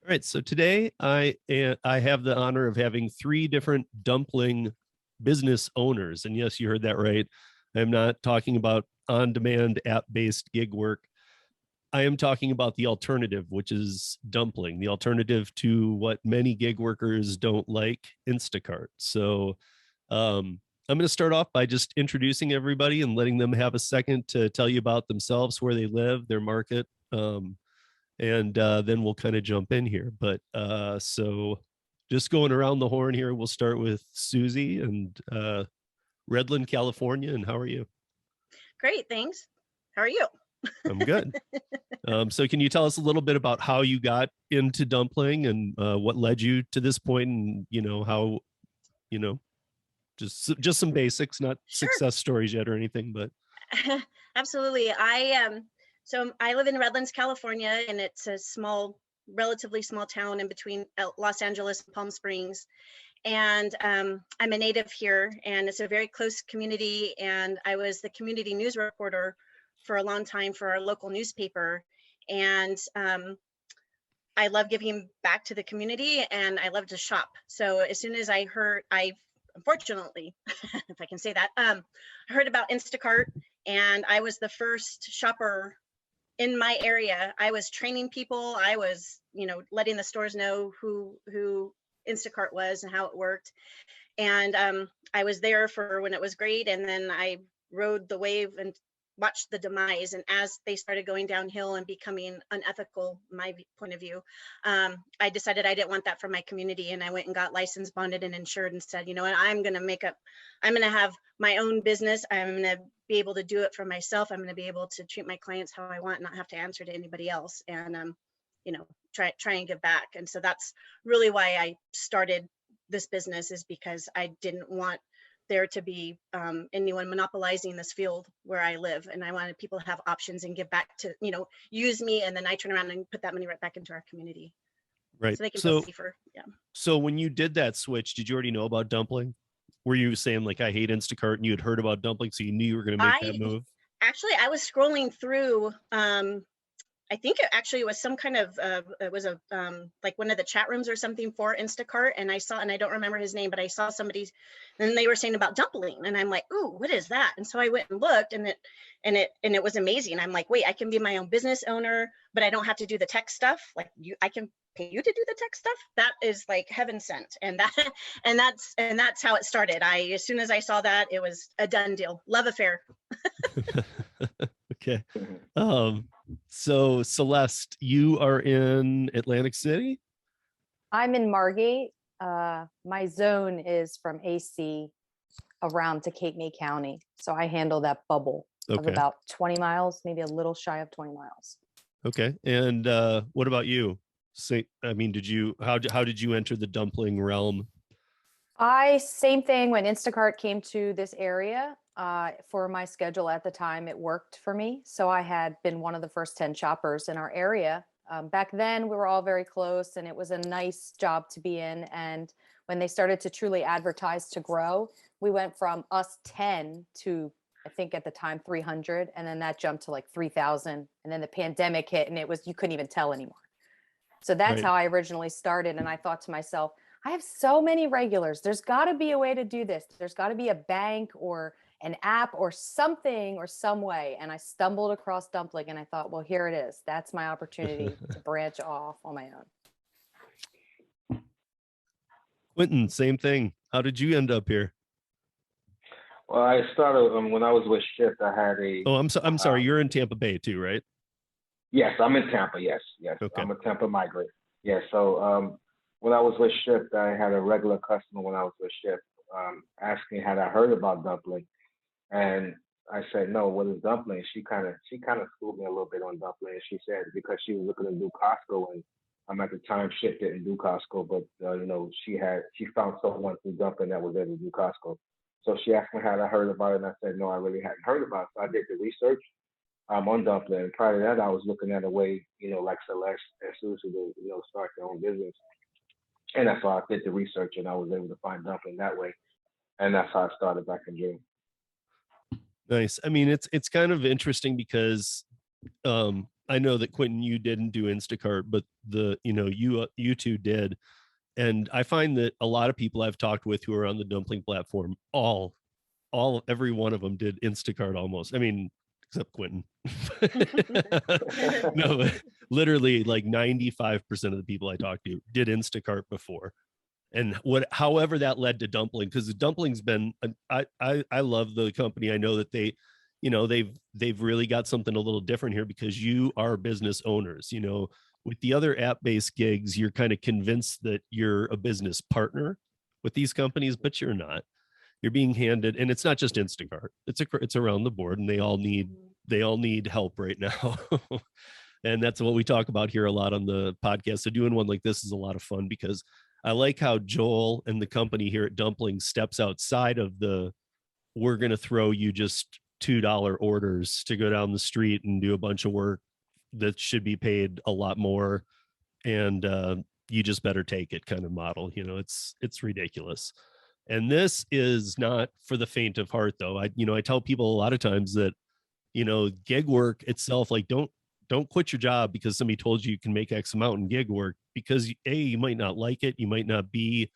All right, so today I have the honor of having three different dumpling business owners, and yes, you heard that right. I'm not talking about on-demand app-based gig work. I am talking about the alternative, which is dumpling, the alternative to what many gig workers don't like, Instacart. So I'm going to start off by just introducing everybody and letting them have a second to tell you about themselves, where they live, their market. And then we'll kind of jump in here. But so just going around the horn here, we'll start with Suze and Redland, California. And how are you? Great, thanks. How are you? I'm good. So can you tell us a little bit about how you got into dumpling and what led you to this point, and how, just some basics, not Sure. success stories yet or anything, but Absolutely. So I live in Redlands, California, and it's a relatively small town in between Los Angeles and Palm Springs. And I'm a native here, and it's a very close community. And I was the community news reporter for a long time for our local newspaper. And I love giving back to the community, and I love to shop. So as soon as I unfortunately, if I can say that, I heard about Instacart, and I was the first shopper in my area. I was training people. I was, letting the stores know who Instacart was and how it worked. And I was there for when it was great. And then I rode the wave and watched the demise. And as they started going downhill and becoming unethical, my point of view, I decided I didn't want that for my community. And I went and got licensed, bonded, and insured, and said, I'm going to have my own business. I'm going to be able to do it for myself. I'm going to be able to treat my clients how I want, not have to answer to anybody else, and try and give back. And so that's really why I started this business, is because I didn't want there to be anyone monopolizing this field where I live, and I wanted people to have options and give back to, use me, and then I turn around and put that money right back into our community. Right. So they can feel safer. Yeah. So when you did that switch, did you already know about dumpling? Were you saying like, I hate Instacart, and you had heard about dumpling, so you knew you were going to make that move? Actually, I was scrolling through, I think it actually was some kind of, it was like one of the chat rooms or something for Instacart. And I saw, and I don't remember his name, but I saw somebody's, and they were saying about dumpling. And I'm like, ooh, what is that? And so I went and looked, and it was amazing. I'm like, wait, I can be my own business owner, but I don't have to do the tech stuff. Like I can pay you to do the tech stuff. That is like heaven sent. And that's how it started. As soon as I saw that, it was a done deal. Love affair. Okay. So Celeste, you are in Atlantic City? I'm in Margate. My zone is from AC around to Cape May County. So I handle that bubble of about 20 miles, maybe a little shy of 20 miles. Okay. And what about you? How did you enter the dumpling realm? Same thing. When Instacart came to this area, for my schedule at the time, it worked for me. So I had been one of the first 10 shoppers in our area. Back then, we were all very close, and it was a nice job to be in. And when they started to truly advertise to grow, we went from us 10 to, I think at the time, 300. And then that jumped to like 3,000. And then the pandemic hit, and you couldn't even tell anymore. So that's how I originally started. And I thought to myself, I have so many regulars. There's got to be a way to do this. There's got to be a bank or an app or something or some way. And I stumbled across Dumpling, and I thought, well, here it is. That's my opportunity to branch off on my own. Quentin, same thing. How did you end up here? Well, I started when I was with Shift. I had a. Oh, I'm sorry. You're in Tampa Bay too, right? Yes, I'm in Tampa. Yes. Okay. I'm a Tampa migrant. Yes. So when I was with Shift, I had a regular customer when I was with Shift asking had I heard about dumpling, and I said no. What is dumpling? She kind of schooled me a little bit on dumpling. She said because she was looking to do Costco, and at the time Shift didn't do Costco, but she found someone through dumpling that was able to do Costco. So she asked me had I heard about it, and I said no, I really hadn't heard about it. So I did the research on dumpling. And prior to that, I was looking at a way, like Celeste and Suze to, start their own business. And that's how I did the research, and I was able to find dumpling that way. And that's how I started back in June. Nice. I mean, it's kind of interesting because I I know that Quentin, you didn't do Instacart, but you two did. And I find that a lot of people I've talked with who are on the Dumpling platform, every one of them did Instacart almost. I mean, except Quentin. No, but literally like 95% of the people I talked to did Instacart before. And however that led to Dumpling, because the Dumpling's been, I love the company. I know that they've really got something a little different here, because you are business owners. With the other app-based gigs, you're kind of convinced that you're a business partner with these companies, but you're not. You're being handed, and it's not just Instacart. It's around the board, and they all need help right now. And that's what we talk about here a lot on the podcast. So doing one like this is a lot of fun, because I like how Joel and the company here at Dumpling steps outside of we're going to throw you just $2 orders to go down the street and do a bunch of work that should be paid a lot more, and you just better take it kind of model. It's ridiculous. And this is not for the faint of heart, though. I tell people a lot of times that gig work itself, like, don't quit your job because somebody told you can make X amount in gig work, because you might not like it. You might not be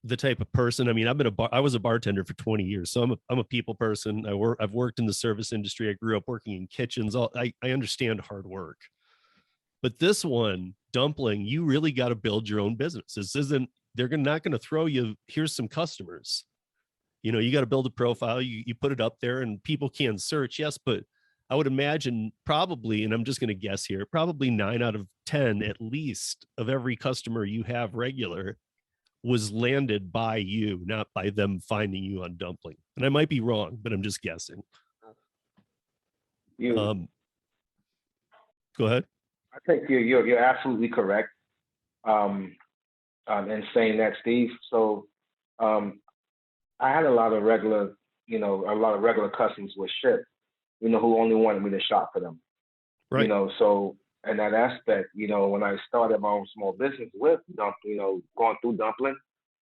the type of person. I mean, I was a bartender for 20 years, so I'm a people person. I've worked in the service industry. I grew up working in kitchens. I understand hard work. But this one, Dumpling, you really got to build your own business. They're not going to throw you, here's some customers. You got to build a profile. You put it up there and people can search. Yes, but I would imagine probably, and I'm just going to guess here, probably 9 out of 10 at least of every customer you have regular was landed by you, not by them finding you on Dumpling. And I might be wrong, but I'm just guessing. Go ahead. I think you're absolutely correct in saying that, Steve. So I had a lot of regular customers with Ship, who only wanted me to shop for them. Right. So in that aspect, when I started my own small business with going through Dumpling,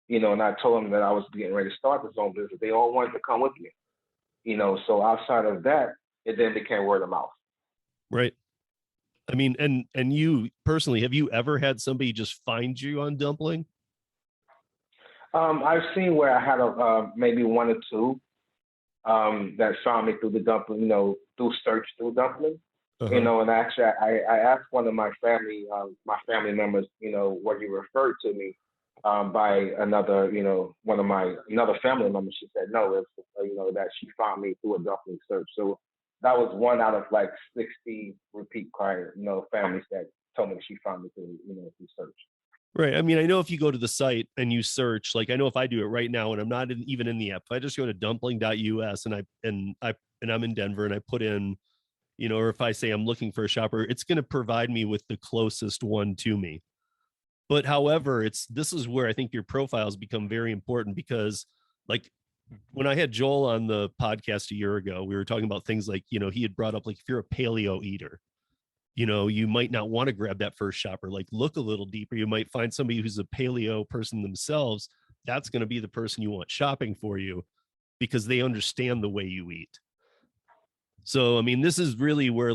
and I told them that I was getting ready to start this own business, they all wanted to come with me. So outside of that, it then became word of mouth. Right. I mean, and you personally, have you ever had somebody just find you on Dumpling? I've seen where I had maybe one or two that found me through the Dumpling, through Dumpling. Uh-huh. And actually I asked one of my family members, what you referred to me by another, another family member. She said, no, it's, that she found me through a Dumpling search. So that was one out of like 60 repeat client, families that told me she found me through search. Right. I mean, I know if you go to the site and you search, like I know if I do it right now and I'm not even in the app, if I just go to dumpling.us and I'm in Denver and I put in, or if I say I'm looking for a shopper, it's going to provide me with the closest one to me. But however, this is where I think your profiles become very important, because like when I had Joel on the podcast a year ago, we were talking about things like, he had brought up, like, if you're a paleo eater, you might not want to grab that first shopper. Like, look a little deeper. You might find somebody who's a paleo person themselves. That's going to be the person you want shopping for you, because they understand the way you eat. So, I mean, this is really where,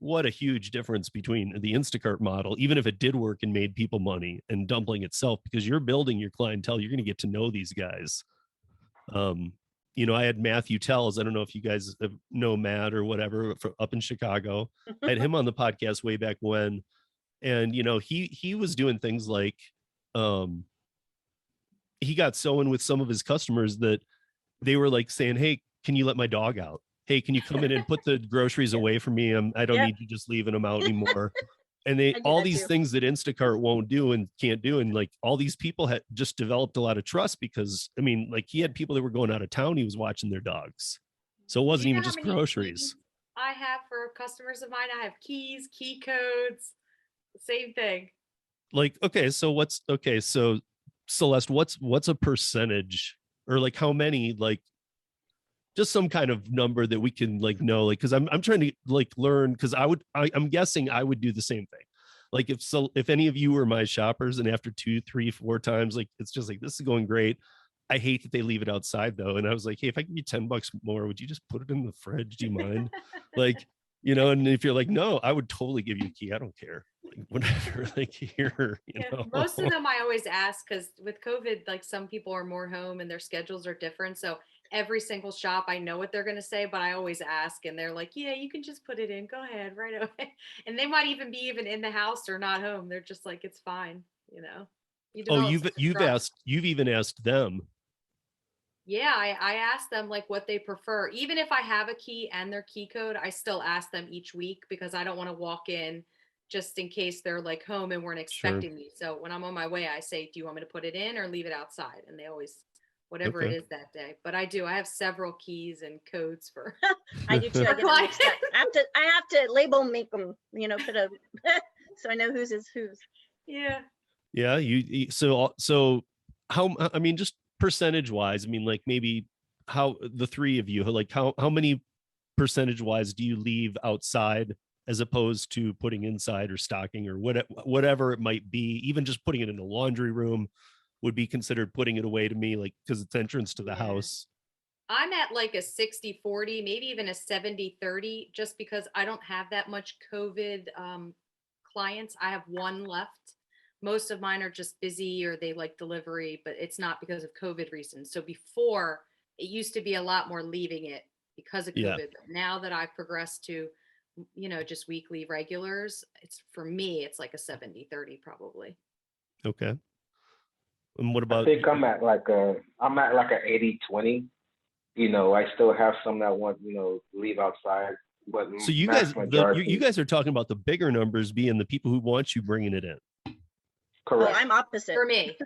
what a huge difference between the Instacart model, even if it did work and made people money, and Dumpling itself, because you're building your clientele. You're going to get to know these guys. I had Matthew Tells. I don't know if you guys know Matt or whatever, up in Chicago. I had him on the podcast way back when, and he was doing things like he got so in with some of his customers that they were like saying, hey, can you let my dog out? Hey, can you come in and put the groceries away from me? I don't need you just leaving them out anymore. And all these things that Instacart won't do and can't do. And like all these people had just developed a lot of trust, because I mean, like, he had people that were going out of town. He was watching their dogs. So it wasn't even just groceries. I have for customers of mine, I have keys, key codes, same thing. Like, so Celeste, what's a percentage, or like how many, like just some kind of number that we can like know, like, because I'm trying to like learn, because I'm guessing I would do the same thing. Like if any of you were my shoppers and after 2, 3, 4 times, like, it's just like, this is going great. I hate that they leave it outside though. And I was like, hey, if I give you $10 more, would you just put it in the fridge? Do you mind? Like, you know, and if you're like, no, I would totally give you a key. I don't care. Like, whatever, like here, you Yeah, know. most of them I always ask because with COVID, like some people are more home and their schedules are different. So every single shop, I know what they're going to say, but I always ask and they're like, yeah, you can just put it in. Go ahead, right away. And they might even be even in the house or not home. They're just like, it's fine, you know. You Oh, develop such a you've trust. even asked them. Yeah, I ask them like what they prefer. Even if I have a key and their key code, I still ask them each week because I don't want to walk in just in case they're like home and weren't Sure. expecting me. So when I'm on my way, I say, do you want me to put it in or leave it outside? And they always, whatever it Okay. is that day. But I do, I have several keys and codes for. I do too. I get them mixed up. I have to label make them, you know, put a so I know whose is whose. Yeah. Yeah, so how, I mean, just percentage wise, I mean, like maybe how the three of you, like how many percentage wise do you leave outside as opposed to putting inside or stocking or whatever it might be? Even just putting it in the laundry room would be considered putting it away to me, like because it's entrance to the Yeah. house. I'm at like a 60-40, maybe even a 70-30, just because I don't have that much COVID clients. I have one left. Most of mine are just busy or they like delivery, but it's not because of COVID reasons. So before, it used to be a lot more leaving it because of Yeah. COVID. But now that I've progressed to, you know, just weekly regulars, it's for me, it's like a 70-30 probably. Okay. And what I about think I'm at like a 80-20. You know, I still have some that want, you know, leave outside, but so you mass guys majority. you guys are talking about the bigger numbers being the people who want you bringing it in. Oh, Correct. I'm opposite. For me.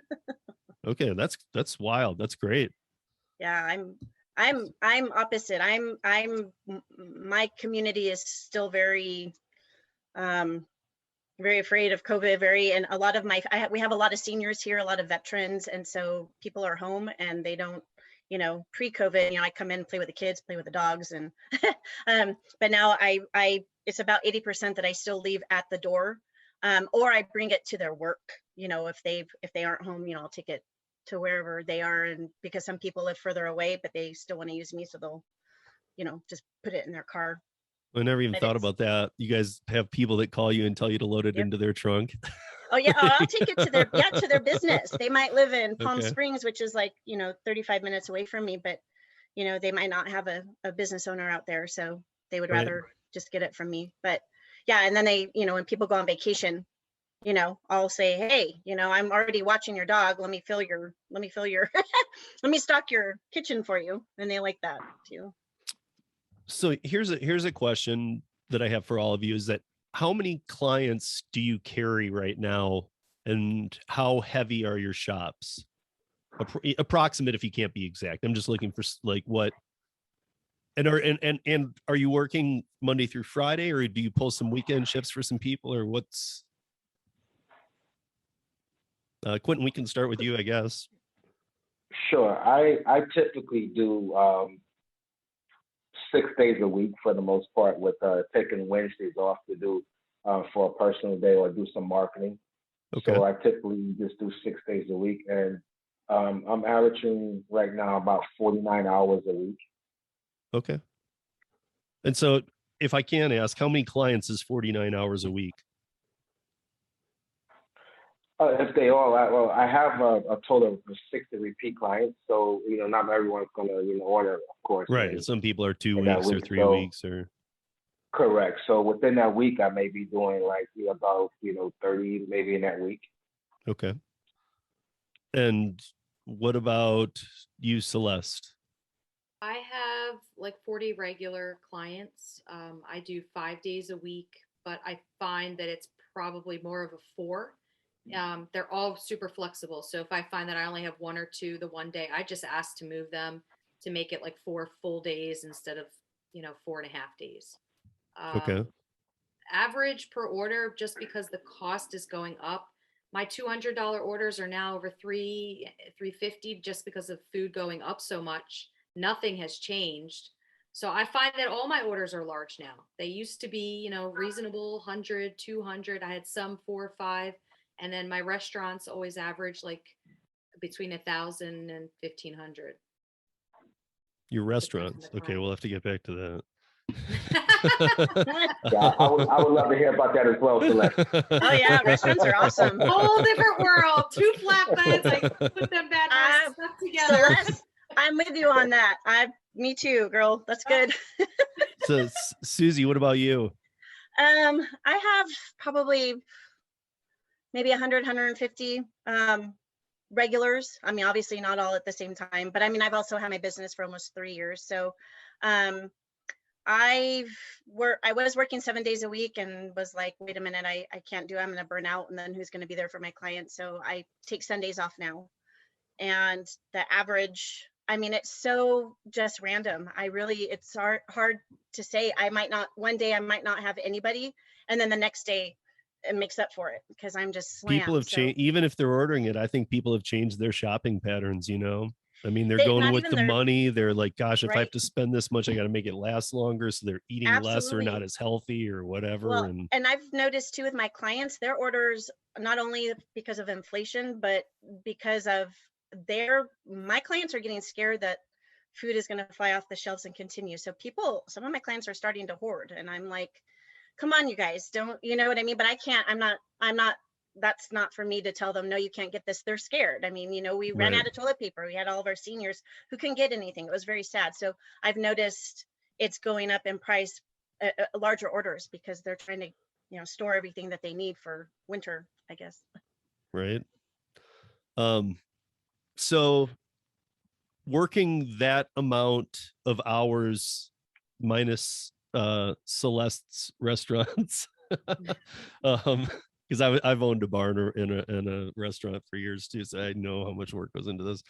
Okay, that's wild. That's great. Yeah, I'm opposite. My community is still very very afraid of COVID, and a lot of we have a lot of seniors here, a lot of veterans, and so people are home and they don't, you know, pre-COVID, you know, I come in, play with the kids, play with the dogs, and but now I it's about 80% that I still leave at the door, or I bring it to their work, you know, if they aren't home, you know, I'll take it to wherever they are, and because some people live further away, but they still want to use me, so they'll, you know, just put it in their car. I never even But thought it's, about that. You guys have people that call you and tell you to load it yep. into their trunk. Oh yeah, I'll take it to their business. They might live in Palm Okay. Springs, which is like, you know, 35 minutes away from me, but you know, they might not have a business owner out there, so they would Right. rather just get it from me. But yeah, and then they, you know, when people go on vacation, you know, I'll say, hey, you know, I'm already watching your dog. Let me fill your, let me stock your kitchen for you. And they like that too. So here's a question that I have for all of you is that how many clients do you carry right now and how heavy are your shops? Approximate if you can't be exact. I'm just looking for like what and are you working Monday through Friday or do you pull some weekend shifts for some people or what's Quentin, we can start with you, I guess. Sure. I typically do 6 days a week for the most part, with taking Wednesdays off to do for a personal day or do some marketing. Okay. So I typically just do 6 days a week, and I'm averaging right now about 49 hours a week. Okay. And so if I can ask, how many clients is 49 hours a week? If they all, well, I have a total of 60 repeat clients. So, you know, not everyone's going to, you know, order, of course. Right. Some people are 2 in that weeks or week, 3 so- weeks or. Correct. So within that week, I may be doing like, you know, about, you know, 30 maybe in that week. Okay. And what about you, Celeste? I have like 40 regular clients. I do 5 days a week, but I find that it's probably more of a 4. They're all super flexible. So if I find that I only have 1 or 2 the one day, I just ask to move them to make it like 4 full days instead of, you know, 4.5 days. Okay. Average per order, just because the cost is going up. My $200 orders are now over $350 just because of food going up so much. Nothing has changed. So I find that all my orders are large now. They used to be, you know, reasonable, 100, 200. I had some 4 or 5. And then my restaurants always average like between 1,000 and 1,500. Your restaurants. Okay. We'll have to get back to that. Yeah, I would love to hear about that as well, Celeste. Oh yeah, restaurants are awesome. Whole different world. 2 flatbeds. I put them bad I'm- stuff together. Celeste, I'm with you on that. Me too, girl. That's good. So Susie, what about you? I have probably maybe 100, 150 regulars. I mean, obviously not all at the same time, but I mean, I've also had my business for almost 3 years. So I was working 7 days a week and was like, wait a minute, I can't do it. I'm going to burn out. And then who's going to be there for my clients? So I take Sundays off now. And the average, I mean, it's so just random. It's hard to say. One day I might not have anybody. And then the next day it makes up for it because I'm just slammed. People have changed, even if they're ordering it. I think people have changed their shopping patterns, you know? I mean, they're going with the money. They're like, gosh, if I have to spend this much, I got to make it last longer. So they're eating less or not as healthy or whatever. Well, and I've noticed too with my clients, their orders, not only because of inflation, but because of my clients are getting scared that food is going to fly off the shelves and continue. So some of my clients are starting to hoard, and I'm like, come on, you guys, don't, you know what I mean? But I can't, I'm not, that's not for me to tell them, no, you can't get this. They're scared. I mean, you know, we ran out of toilet paper. We had all of our seniors who couldn't get anything. It was very sad. So I've noticed it's going up in price, larger orders, because they're trying to, you know, store everything that they need for winter, I guess. Right. So working that amount of hours minus Celeste's restaurants, because I've owned a bar in a restaurant for years too, so I know how much work goes into this.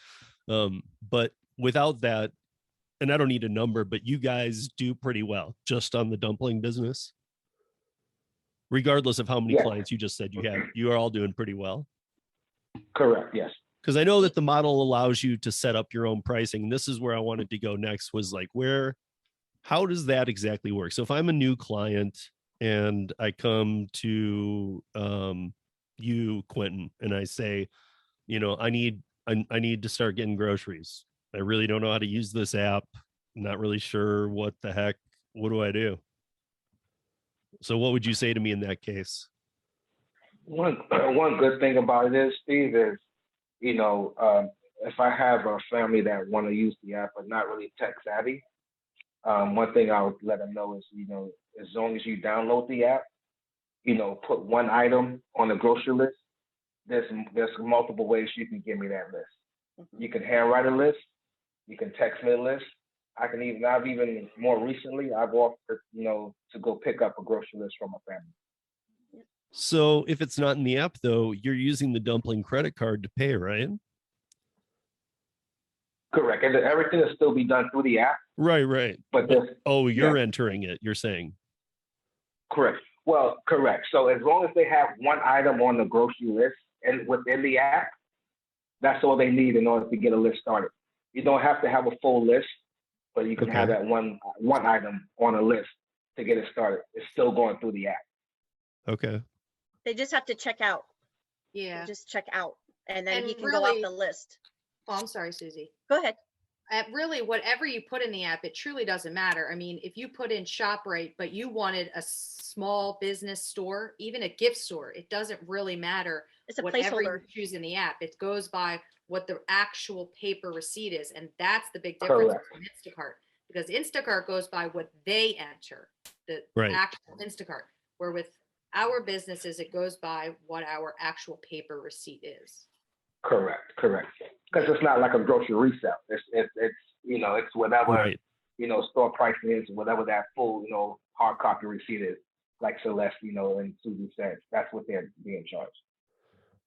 But without that, and I don't need a number, but you guys do pretty well just on the dumpling business, regardless of how many clients you just said you had. You are all doing pretty well. Correct. Yes. Because I know that the model allows you to set up your own pricing. And this is where I wanted to go next, was like, how does that exactly work? So if I'm a new client and I come to you, Quentin, and I say, you know, I need to start getting groceries. I really don't know how to use this app. I'm not really sure what do I do? So what would you say to me in that case? One good thing about it is, Steve, is, you know, if I have a family that want to use the app but not really tech savvy, one thing I would let them know is, you know, as long as you download the app, you know, put one item on the grocery list. There's multiple ways you can give me that list. You can handwrite a list. You can text me a list. I've even more recently, I've offered, you know, to go pick up a grocery list from a family. So if it's not in the app, though, you're using the Dumpling credit card to pay, right? Correct. And everything will still be done through the app. Right. But you're entering it, you're saying. Correct. Well, correct. So as long as they have one item on the grocery list and within the app, that's all they need in order to get a list started. You don't have to have a full list, but you can have that one item on a list to get it started. It's still going through the app. Okay. They just have to check out. Yeah. Just check out, and then he can go off the list. Oh, I'm sorry, Susie. Go ahead. Really, whatever you put in the app, it truly doesn't matter. I mean, if you put in ShopRite, but you wanted a small business store, even a gift store, it doesn't really matter. It's a whatever placeholder. you choose in the app. It goes by what the actual paper receipt is, and that's the big difference from Instacart, because Instacart goes by what they enter, the actual Instacart, where with our businesses, it goes by what our actual paper receipt is. Correct. Because it's not like a grocery resale. It's you know, it's whatever, you know, store pricing is, whatever that full, you know, hard copy receipt is, like Celeste, you know, and Susie said, that's what they're being charged.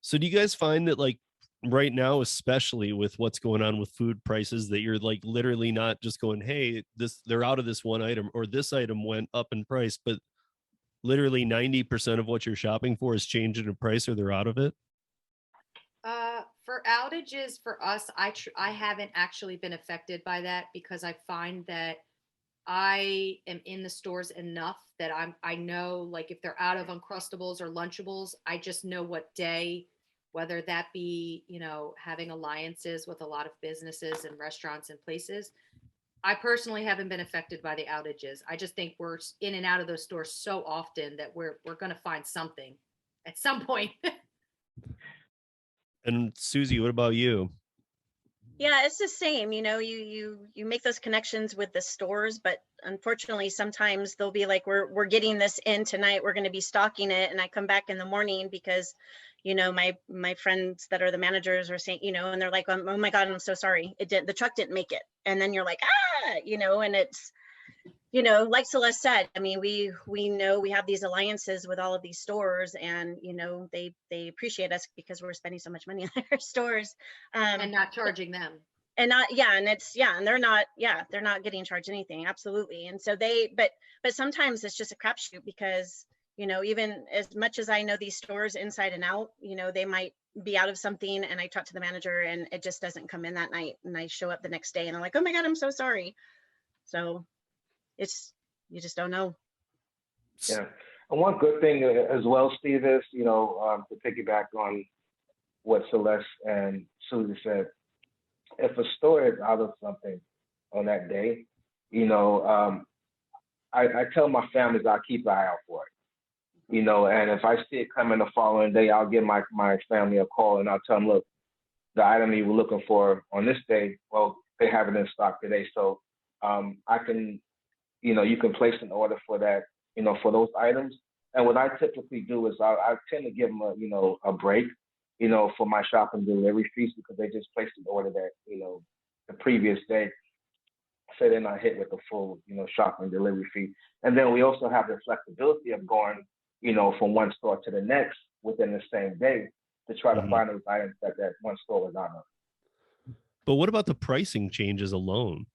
So do you guys find that, like, right now, especially with what's going on with food prices, that you're like literally not just going, hey, they're out of this one item, or this item went up in price, but literally 90% of what you're shopping for is changing in price, or they're out of it? For outages, for us, I haven't actually been affected by that, because I find that I am in the stores enough that I know, like, if they're out of Uncrustables or Lunchables, I just know what day, whether that be, you know, having alliances with a lot of businesses and restaurants and places. I personally haven't been affected by the outages. I just think we're in and out of those stores so often that we're going to find something at some point. And Susie, what about you? Yeah, it's the same. You make those connections with the stores, but unfortunately, sometimes they'll be like, we're getting this in tonight. We're going to be stocking it, and I come back in the morning because, my friends that are the managers are saying, and they're like, oh my God, I'm so sorry. The truck didn't make it, and then you're like, and it's, like Celeste said, I mean, we know we have these alliances with all of these stores, and they appreciate us because we're spending so much money on their stores, and not charging them. and they're not getting charged anything, absolutely. And so but sometimes it's just a crapshoot because even as much as I know these stores inside and out, they might be out of something, and I talk to the manager and it just doesn't come in that night, and I show up the next day and I'm like, oh my God, I'm so sorry. So you just don't know. Yeah. And one good thing as well, Steve, is, to piggyback on what Celeste and Susie said, if a store is out of something on that day, I tell my families I'll keep an eye out for it, and if I see it coming the following day, I'll give my family a call and I'll tell them, look, the item you were looking for on this day, well, they have it in stock today. So I can, you can place an order for that, for those items. And what I typically do is I tend to give them a break, for my shopping delivery fees, because they just placed an order that, the previous day. So they're not hit with the full, shopping delivery fee. And then we also have the flexibility of going, from one store to the next within the same day to try to find those items that one store was out of. But what about the pricing changes alone?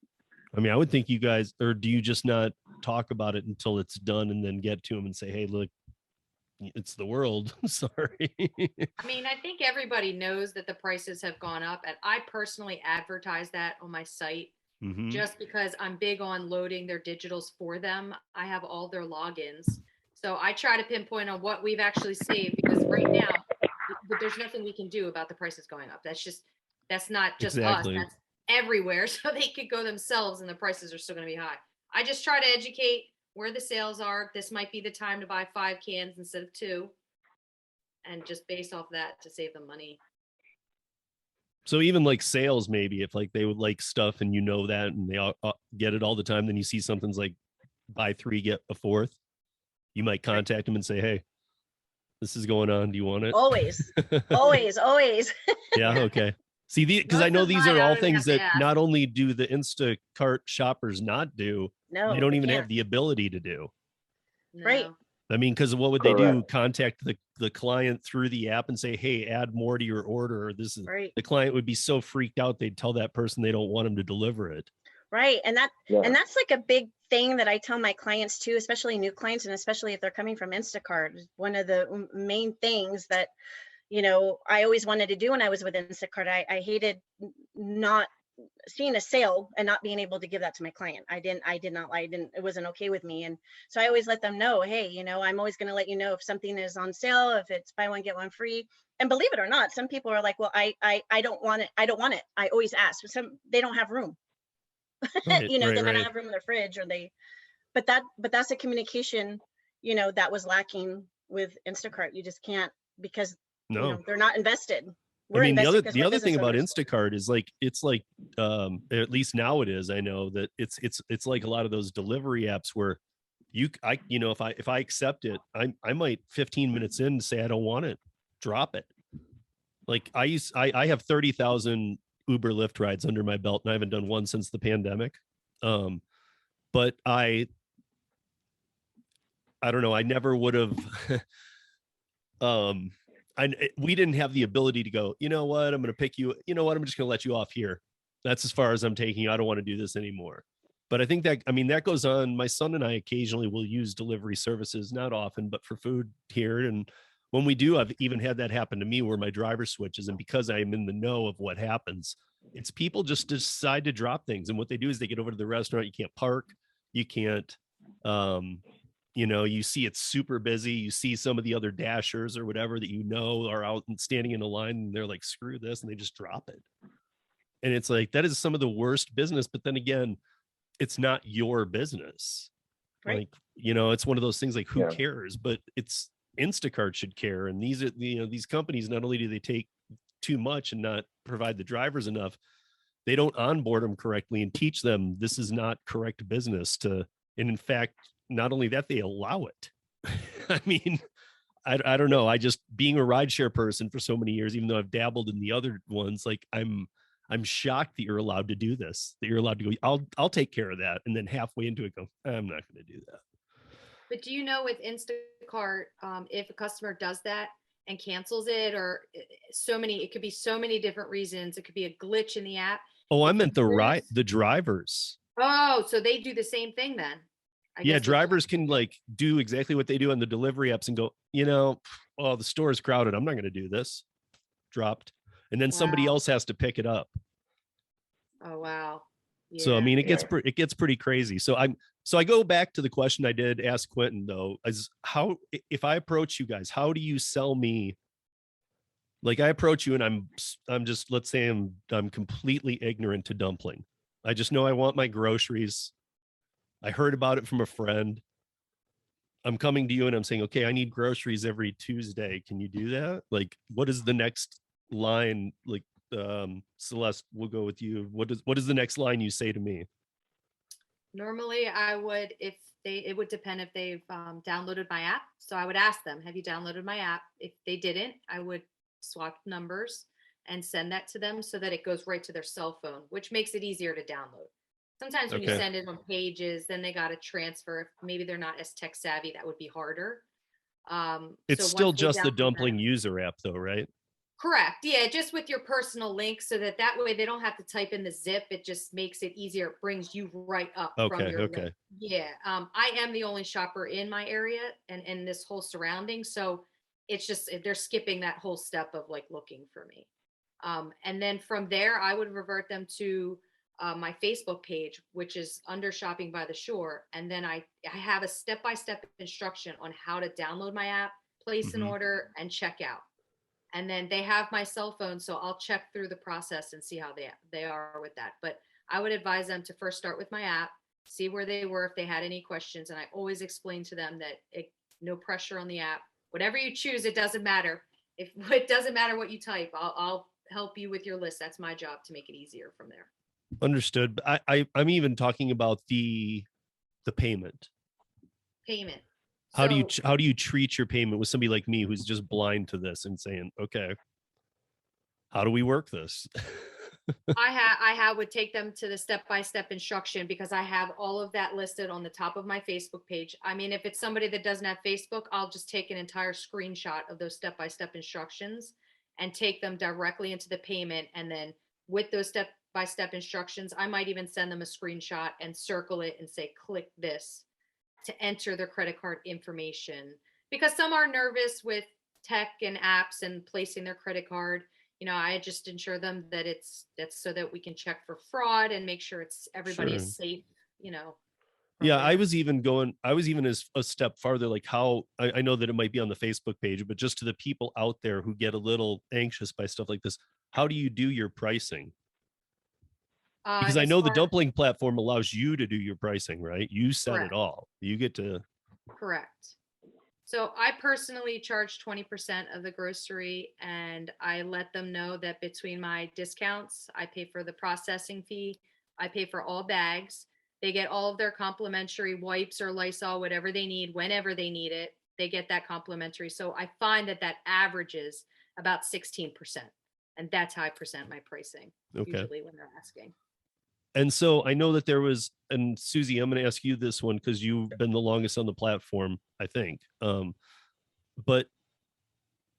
I mean, I would think you guys, or do you just not talk about it until it's done and then get to them and say, hey, look, it's the world. Sorry. I mean, I think everybody knows that the prices have gone up, and I personally advertise that on my site just because I'm big on loading their digitals for them. I have all their logins. So I try to pinpoint on what we've actually saved, because right now, but there's nothing we can do about the prices going up. That's not just us. That's everywhere. So they could go themselves and the prices are still going to be high. I just try to educate where the sales are. This might be the time to buy 5 cans instead of 2, and just base off that to save them money. So even like sales, maybe if like they would like stuff and that, and they all, get it all the time, then you see something's like buy 3, get a 4th. You might contact them and say, hey, this is going on. Do you want it? Always, always. Yeah. Okay. See, because I know these are all things that not only do the Instacart shoppers not do, no, they don't even have the ability to do. No. Right. I mean, because what would they do? Contact the client through the app and say, hey, add more to your order. Or this is the client would be so freaked out, they'd tell that person they don't want them to deliver it. Right. And that's like a big thing that I tell my clients too, especially new clients, and especially if they're coming from Instacart. One of the main things that, I always wanted to do when I was with Instacart, I hated not seeing a sale and not being able to give that to my client. It wasn't okay with me. And so I always let them know, hey, I'm always going to let you know if something is on sale, if it's buy one, get one free. And believe it or not, some people are like, well, I don't want it. I don't want it. I always ask. They don't have room. They don't have room in their fridge, but that's a communication, that was lacking with Instacart. You just can't, because they're not invested. I mean, the other thing about Instacart is like, it's like, at least now it is, I know that it's like a lot of those delivery apps where if I accept it, I might 15 minutes in say, I don't want it, drop it. Like I have 30,000 Uber Lyft rides under my belt, and I haven't done one since the pandemic. But I don't know. I never would have, we didn't have the ability to go, you know what, I'm going to pick you, I'm just going to let you off here. That's as far as I'm taking you. I don't want to do this anymore. But I think that goes on. My son and I occasionally will use delivery services, not often, but for food here. And when we do, I've even had that happen to me where my driver switches. And because I am in the know of what happens, it's people just decide to drop things. And what they do is they get over to the restaurant. You can't park. You can't, you see it's super busy. You see some of the other dashers or whatever that are out and standing in a line, and they're like, screw this. And they just drop it. And it's like, that is some of the worst business. But then again, it's not your business. Right. Like, you know, it's one of those things like, who Yeah. cares? But it's Instacart should care. And these are, you know, these companies, not only do they take too much and not provide the drivers enough, they don't onboard them correctly and teach them this is not correct business to, and in fact, not only that, they allow it. I mean, I don't know. I just, being a rideshare person for so many years, even though I've dabbled in the other ones, like I'm shocked that you're allowed to do this, that you're allowed to go, I'll take care of that. And then halfway into it, go, I'm not going to do that. But do you know with Instacart, if a customer does that and cancels it, or it could be so many different reasons. It could be a glitch in the app. Oh, I If meant you the drivers. Oh, so they do the same thing then. I Yeah, guess drivers can like do exactly what they do on the delivery apps and go, you know, oh, the store is crowded, I'm not going to do this. Dropped. And then somebody Wow. else has to pick it up. Oh, wow. So, I Yeah. mean, it gets Yeah. it gets pretty crazy. So I go back to the question I did ask Quentin though, is how, if I approach you guys, how do you sell me? Like I approach you and I'm just, let's say I'm completely ignorant to dumpling. I just know I want my groceries. I heard about it from a friend. I'm coming to you and I'm saying, okay, I need groceries every Tuesday. Can you do that? Like, what is the next line? Like, Celeste, we'll go with you. What is the next line you say to me? Normally I would, it would depend if they've downloaded my app. So I would ask them, have you downloaded my app? If they didn't, I would swap numbers and send that to them so that it goes right to their cell phone, which makes it easier to download. Sometimes when you Okay. send it on pages, then they got to transfer. If maybe they're not as tech savvy, that would be harder. It's So still once they just the download that dumpling app- user app though, right? Correct. Yeah, just with your personal link so that way they don't have to type in the zip. It just makes it easier. It brings you right up from Okay, your okay. link. Yeah. I am the only shopper in my area and in this whole surrounding. So it's just they're skipping that whole step of like looking for me. And then from there, I would revert them to my Facebook page, which is under Shopping by the Shore. And then I have a step-by-step instruction on how to download my app, place an Mhm. order, and check out. And then they have my cell phone, so I'll check through the process and see how they are with that. But I would advise them to first start with my app, see where they were if they had any questions, and I always explain to them that no pressure on the app. Whatever you choose, it doesn't matter. If it doesn't matter what you type, I'll help you with your list. That's my job to make it easier from there. Understood. But I'm even talking about the payment. Payment. How So do you treat your payment with somebody like me who's just blind to this and saying, okay, how do we work this? I would take them to the step-by-step instruction because I have all of that listed on the top of my Facebook page. I mean, if it's somebody that doesn't have Facebook, I'll just take an entire screenshot of those step-by-step instructions and take them directly into the payment. And then with those step-by-step instructions, I might even send them a screenshot and circle it and say, click this to enter their credit card information. Because some are nervous with tech and apps and placing their credit card. I just ensure them that that's so that we can check for fraud and make sure everybody Sure. is safe, from Yeah, I there. was even as a step farther, like how I know that it might be on the Facebook page, but just to the people out there who get a little anxious by stuff like this, how do you do your pricing? Because I As know the far dumpling platform allows you to do your pricing, right? You set Correct. it all. You get to. Correct. So I personally charge 20% of the grocery, and I let them know that between my discounts, I pay for the processing fee, I pay for all bags. They get all of their complimentary wipes or Lysol, whatever they need, whenever they need it. They get that complimentary. So I find that averages about 16%. And that's how I present my pricing Okay. usually when they're asking. And so I know that there was, and Suze, I'm going to ask you this one because you've been the longest on the platform, I think. But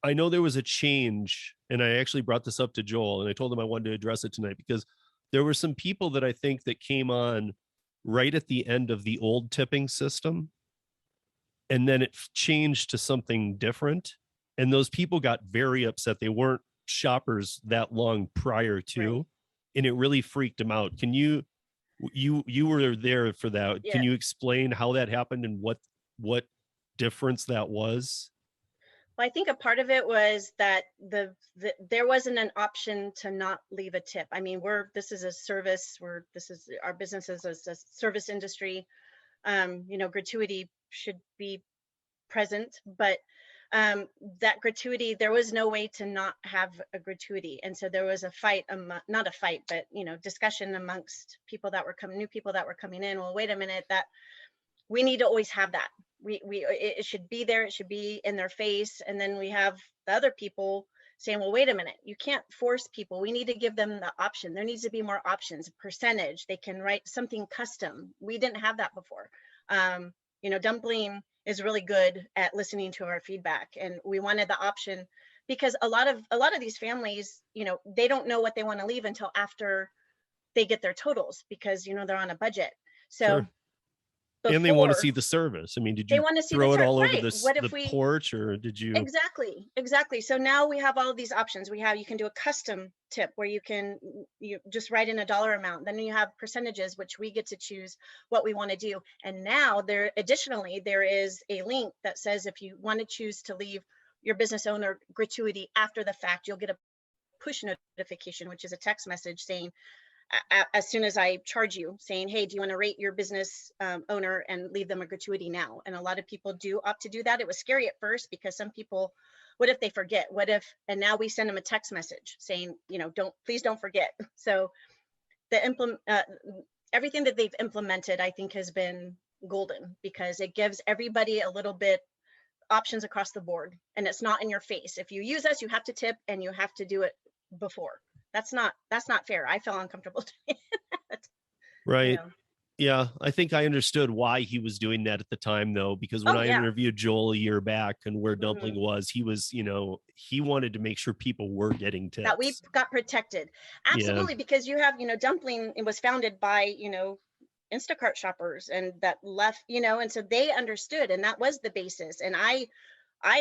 I know there was a change, and I actually brought this up to Joel, and I told him I wanted to address it tonight because there were some people that I think that came on right at the end of the old tipping system, and then it changed to something different. And those people got very upset. They weren't shoppers that long prior to. Right. And it really freaked them out. Can you were there for that? Yeah. Can you explain how that happened and what difference that was? Well, I think a part of it was that there wasn't an option to not leave a tip. I mean, this is a service, our business is a service industry. Gratuity should be present, but that gratuity, there was no way to not have a gratuity. And so there was a fight, not a fight, but discussion amongst people that were new people that were coming in. Well, wait a minute, that we need to always have that. It should be there. It should be in their face. And then we have the other people saying, well, wait a minute, you can't force people. We need to give them the option. There needs to be more options, a percentage. They can write something custom. We didn't have that before. Dumpling is really good at listening to our feedback, and we wanted the option because a lot of these families, they don't know what they want to leave until after they get their totals, because they're on a budget. So Sure. And they want to see the service. I mean, did you throw it all over the porch, or did you? Exactly. So now we have all of these options. You can do a custom tip where you just write in a dollar amount. Then you have percentages, which we get to choose what we want to do. And now additionally, there is a link that says if you want to choose to leave your business owner gratuity after the fact, you'll get a push notification, which is a text message saying, as soon as I charge you, saying, hey, do you want to rate your business owner and leave them a gratuity now? And a lot of people do opt to do that. It was scary at first because some people, what if they forget? And now we send them a text message saying, please don't forget. So everything that they've implemented, I think, has been golden, because it gives everybody a little bit options across the board, and it's not in your face. If you use us, you have to tip, and you have to do it before. That's not fair. I felt uncomfortable doing that. Right. Yeah. I think I understood why he was doing that at the time, though, because when I interviewed Joel a year back and where Dumpling was, he was, he wanted to make sure people were getting tips. That we got protected. Absolutely. Yeah. Because you have, Dumpling, it was founded by, Instacart shoppers, and that left, and so they understood, and that was the basis. And I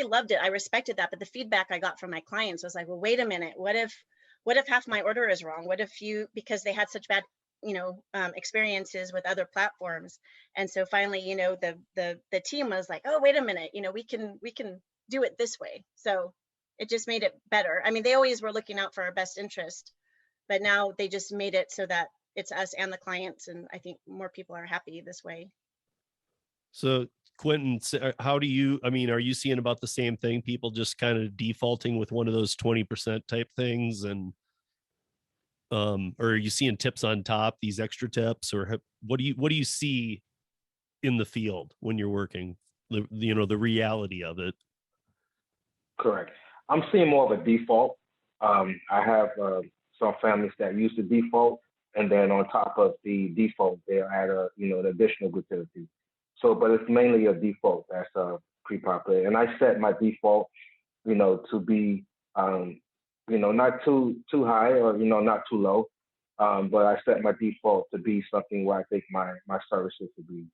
loved it. I respected that. But the feedback I got from my clients was like, well, wait a minute. What if half my order is wrong? What if because they had such bad, experiences with other platforms. And so finally, the team was like, oh, wait a minute, we can do it this way. So it just made it better. I mean, they always were looking out for our best interest, but now they just made it so that it's us and the clients. And I think more people are happy this way. So Quentin, are you seeing about the same thing? People just kind of defaulting with one of those 20% type things, and or are you seeing tips on top, these extra tips, or what do you see in the field when you're working? The reality of it. Correct. I'm seeing more of a default. I have some families that use the default, and then on top of the default, they'll add an additional gratuity. So, but it's mainly a default that's pretty popular. And I set my default, to be, not too high or, not too low. But I set my default to be something where I think my services would be.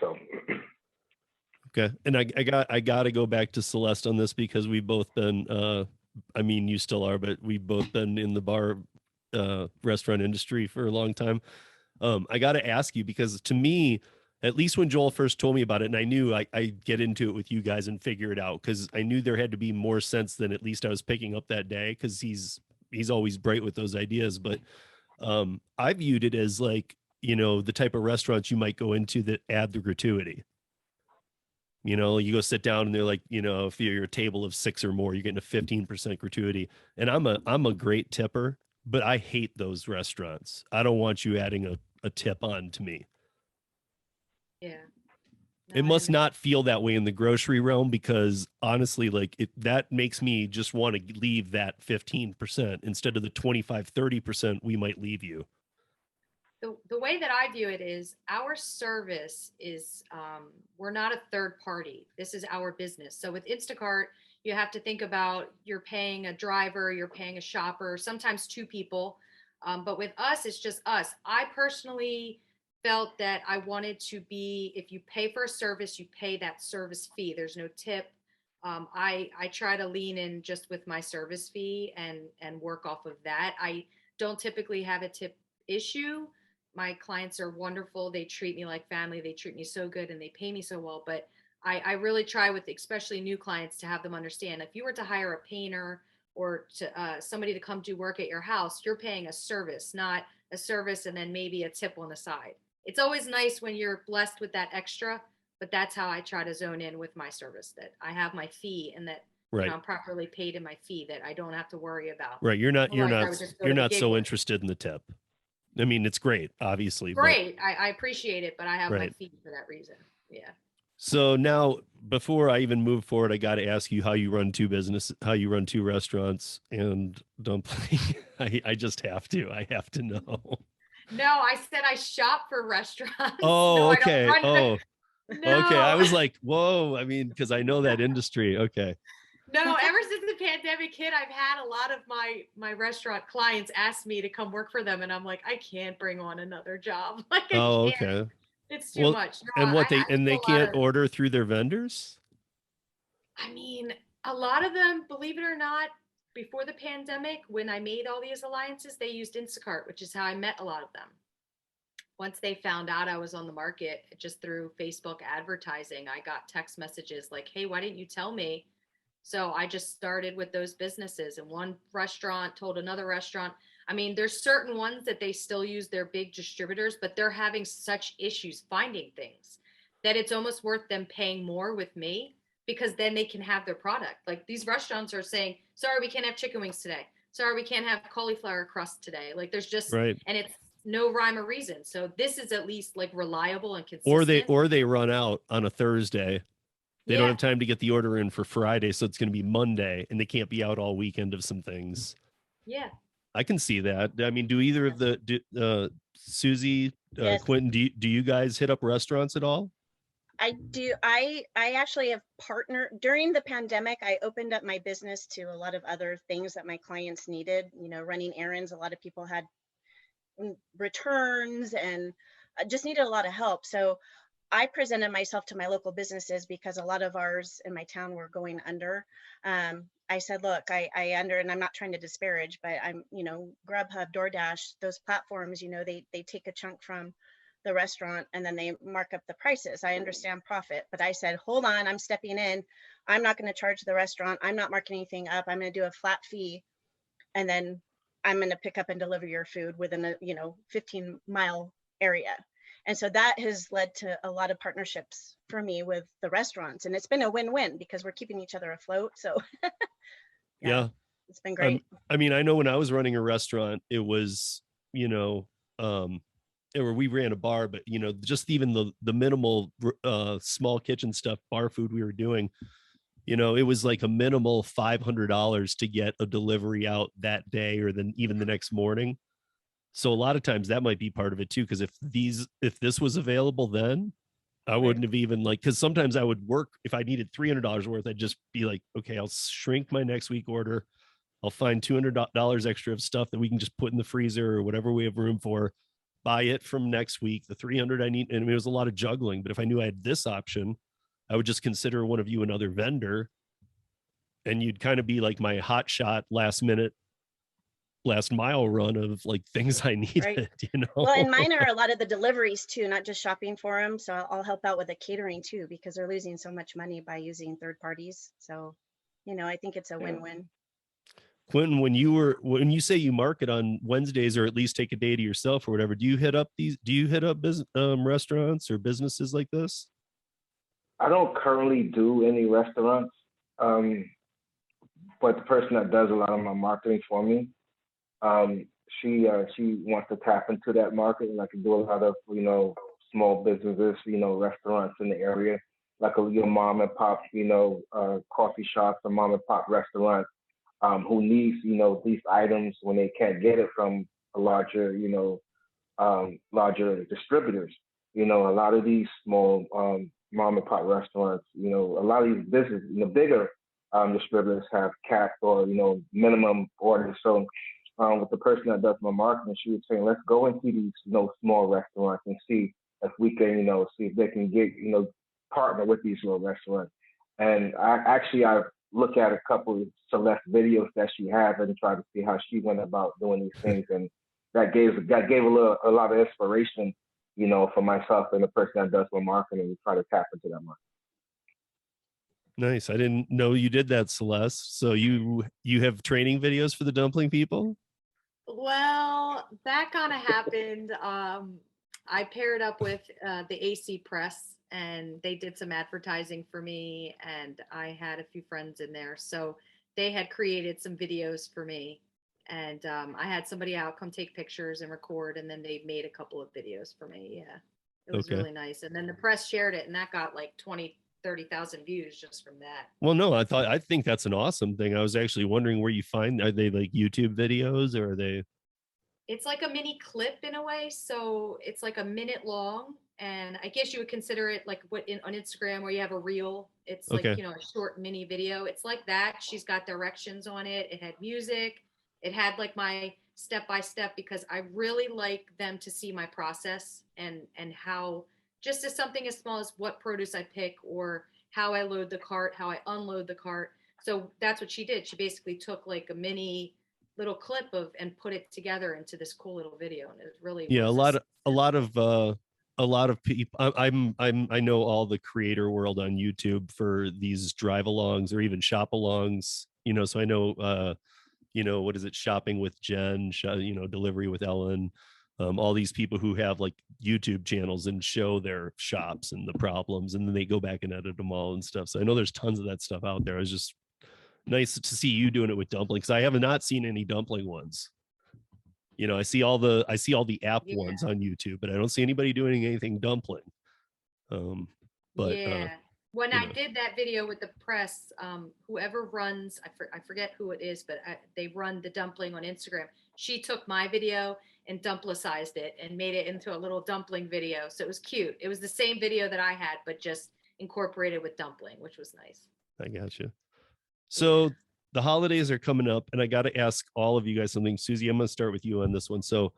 So. Okay. And I got to go back to Celeste on this, because we've both been, you still are, but we've both been in the bar restaurant industry for a long time. I got to ask you, because to me, at least when Joel first told me about it, and I knew I'd get into it with you guys and figure it out, because I knew there had to be more sense than at least I was picking up that day, because he's always bright with those ideas. But I viewed it as like, the type of restaurants you might go into that add the gratuity. You go sit down and they're like, if you're a table of 6 or more, you're getting a 15% gratuity. And I'm a great tipper, but I hate those restaurants. I don't want you adding a tip on to me. Yeah. No, it must not feel that way in the grocery realm, because honestly, that makes me just want to leave that 15% instead of the 25-30% we might leave you. The way that I view it is our service is, we're not a third party. This is our business. So with Instacart, you have to think about, you're paying a driver, you're paying a shopper, sometimes 2 people. But with us, it's just us. I personally felt that I wanted to be, if you pay for a service, you pay that service fee. There's no tip. I try to lean in just with my service fee and work off of that. I don't typically have a tip issue. My clients are wonderful. They treat me like family. They treat me so good and they pay me so well. But I really try with especially new clients to have them understand if you were to hire a painter or to somebody to come do work at your house, you're paying a service, not a service and then maybe a tip on the side. It's always nice when you're blessed with that extra, but that's how I try to zone in with my service, that I have my fee and that Right. I'm properly paid in my fee, that I don't have to worry about. Right. You're not so work. interested in the tip. I mean, it's great, obviously. Great. I appreciate it, but I have my Right. fee for that reason. Yeah. So now, before I even move forward, I got to ask you how you run two restaurants and Dumpling. I just have to. I have to know. No, I said I shop for restaurants. Oh, No, okay. I don't run No. Okay. I No. was like, whoa. I mean, because I know that industry. Okay. No, ever since the pandemic hit, I've had a lot of my restaurant clients ask me to come work for them, and I'm like, I can't bring on another job. Like, I Oh, can't. okay. It's too much. No, And what I they do a lot can't of- order through their vendors? I mean, a lot of them, believe it or not, before the pandemic, when I made all these alliances, they used Instacart, which is how I met a lot of them. Once they found out I was on the market just through Facebook advertising, I got text messages like, hey, why didn't you tell me? So I just started with those businesses, and one restaurant told another restaurant. I mean, there's certain ones that they still use their big distributors, but they're having such issues finding things that it's almost worth them paying more with me, because then they can have their product. Like, these restaurants are saying, sorry, we can't have chicken wings today. Sorry, we can't have cauliflower crust today. Like, there's just, Right. and it's no rhyme or reason. So this is at least like reliable and consistent. Or they run out on a Thursday. They don't have time to get the order in for Friday, so it's going to be Monday, and they can't be out all weekend of some things. Yeah. I can see that. I mean, do either of Susie, Yes. Quentin, do you guys hit up restaurants at all? I do. I actually have partnered during the pandemic. I opened up my business to a lot of other things that my clients needed, running errands. A lot of people had returns and just needed a lot of help. So I presented myself to my local businesses because a lot of ours in my town were going under. I said, look, and I'm not trying to disparage, but I'm, Grubhub, Doordash, those platforms, they take a chunk from the restaurant and then they mark up the prices. I understand profit, but I said, hold on, I'm stepping in. I'm not going to charge the restaurant. I'm not marking anything up. I'm going to do a flat fee. And then I'm going to pick up and deliver your food within a, 15-mile area. And so that has led to a lot of partnerships for me with the restaurants. And it's been a win-win because we're keeping each other afloat. So yeah, it's been great. I mean, I know when I was running a restaurant, it was, or we ran a bar, but just even the minimal small kitchen stuff, bar food we were doing, it was like a minimal $500 to get a delivery out that day or then even the next morning. So a lot of times that might be part of it too, because if this was available then, I wouldn't have even because sometimes I would work, if I needed $300 worth, I'd just be like, okay, I'll shrink my next week order. I'll find $200 extra of stuff that we can just put in the freezer or whatever we have room for, buy it from next week, the 300 I need. And it was a lot of juggling, but if I knew I had this option, I would just consider one of you another vendor, and you'd kind of be like my hot shot last mile run of like things I needed, right. Well, and mine are a lot of the deliveries too, not just shopping for them. So I'll help out with the catering too, because they're losing so much money by using third parties. So, I think it's a win-win. Quentin, when you say you market on Wednesdays or at least take a day to yourself or whatever, do you hit up restaurants or businesses like this? I don't currently do any restaurants, but the person that does a lot of my marketing for me, she wants to tap into that market, and I can do a lot of small businesses, restaurants in the area, like your mom and pop, coffee shops or mom and pop restaurants, who needs these items when they can't get it from a larger distributors. A lot of these small mom and pop restaurants, a lot of these businesses, bigger distributors have capped or minimum orders. So with the person that does my marketing, she was saying, let's go into these small restaurants and see if we can see if they can get partner with these little restaurants. And I've looked at a couple of select videos that she has and try to see how she went about doing these things, and that gave a lot of inspiration for myself and the person that does my marketing to try to tap into that market. Nice. I didn't know you did that, Celeste. So you have training videos for the dumpling people? Well, that kind of happened. I paired up with the AC Press, and they did some advertising for me, and I had a few friends in there. So they had created some videos for me, and I had somebody out come take pictures and record, and then they made a couple of videos for me. Yeah, it was Okay. really nice. And then the press shared it, and that got like 20-30,000 views just from that. Well, no, I think that's an awesome thing. I was actually wondering where you find, are they like YouTube videos or are they? It's like a mini clip in a way. So it's like a minute long. And I guess you would consider it like on Instagram where you have a reel. It's like, Okay. a short mini video. It's like that. She's got directions on it. It had music. It had like my step by step, because I really like them to see my process and how, just as something as small as what produce I pick or how I load the cart, how I unload the cart. So that's what she did. She basically took like a mini little clip of and put it together into this cool little video, and it really Yeah, was a lot of people. I know all the creator world on YouTube for these drive alongs or even shop alongs. So I know what is it, shopping with Jen, delivery with Ellen. All these people who have like YouTube channels and show their shops and the problems, and then they go back and edit them all and stuff. So I know there's tons of that stuff out there. It's just nice to see you doing it with dumpling, because I have not seen any dumpling ones. I see all the app ones on YouTube, but I don't see anybody doing anything dumpling. But yeah. When I did that video with the press, whoever runs, I forget who it is, but they run the dumpling on Instagram. She took my video and dumplicized it and made it into a little dumpling video. So it was cute. It was the same video that I had, but just incorporated with dumpling, which was nice. I got you. So the holidays are coming up, and I got to ask all of you guys something. Susie, I'm going to start with you on this one. So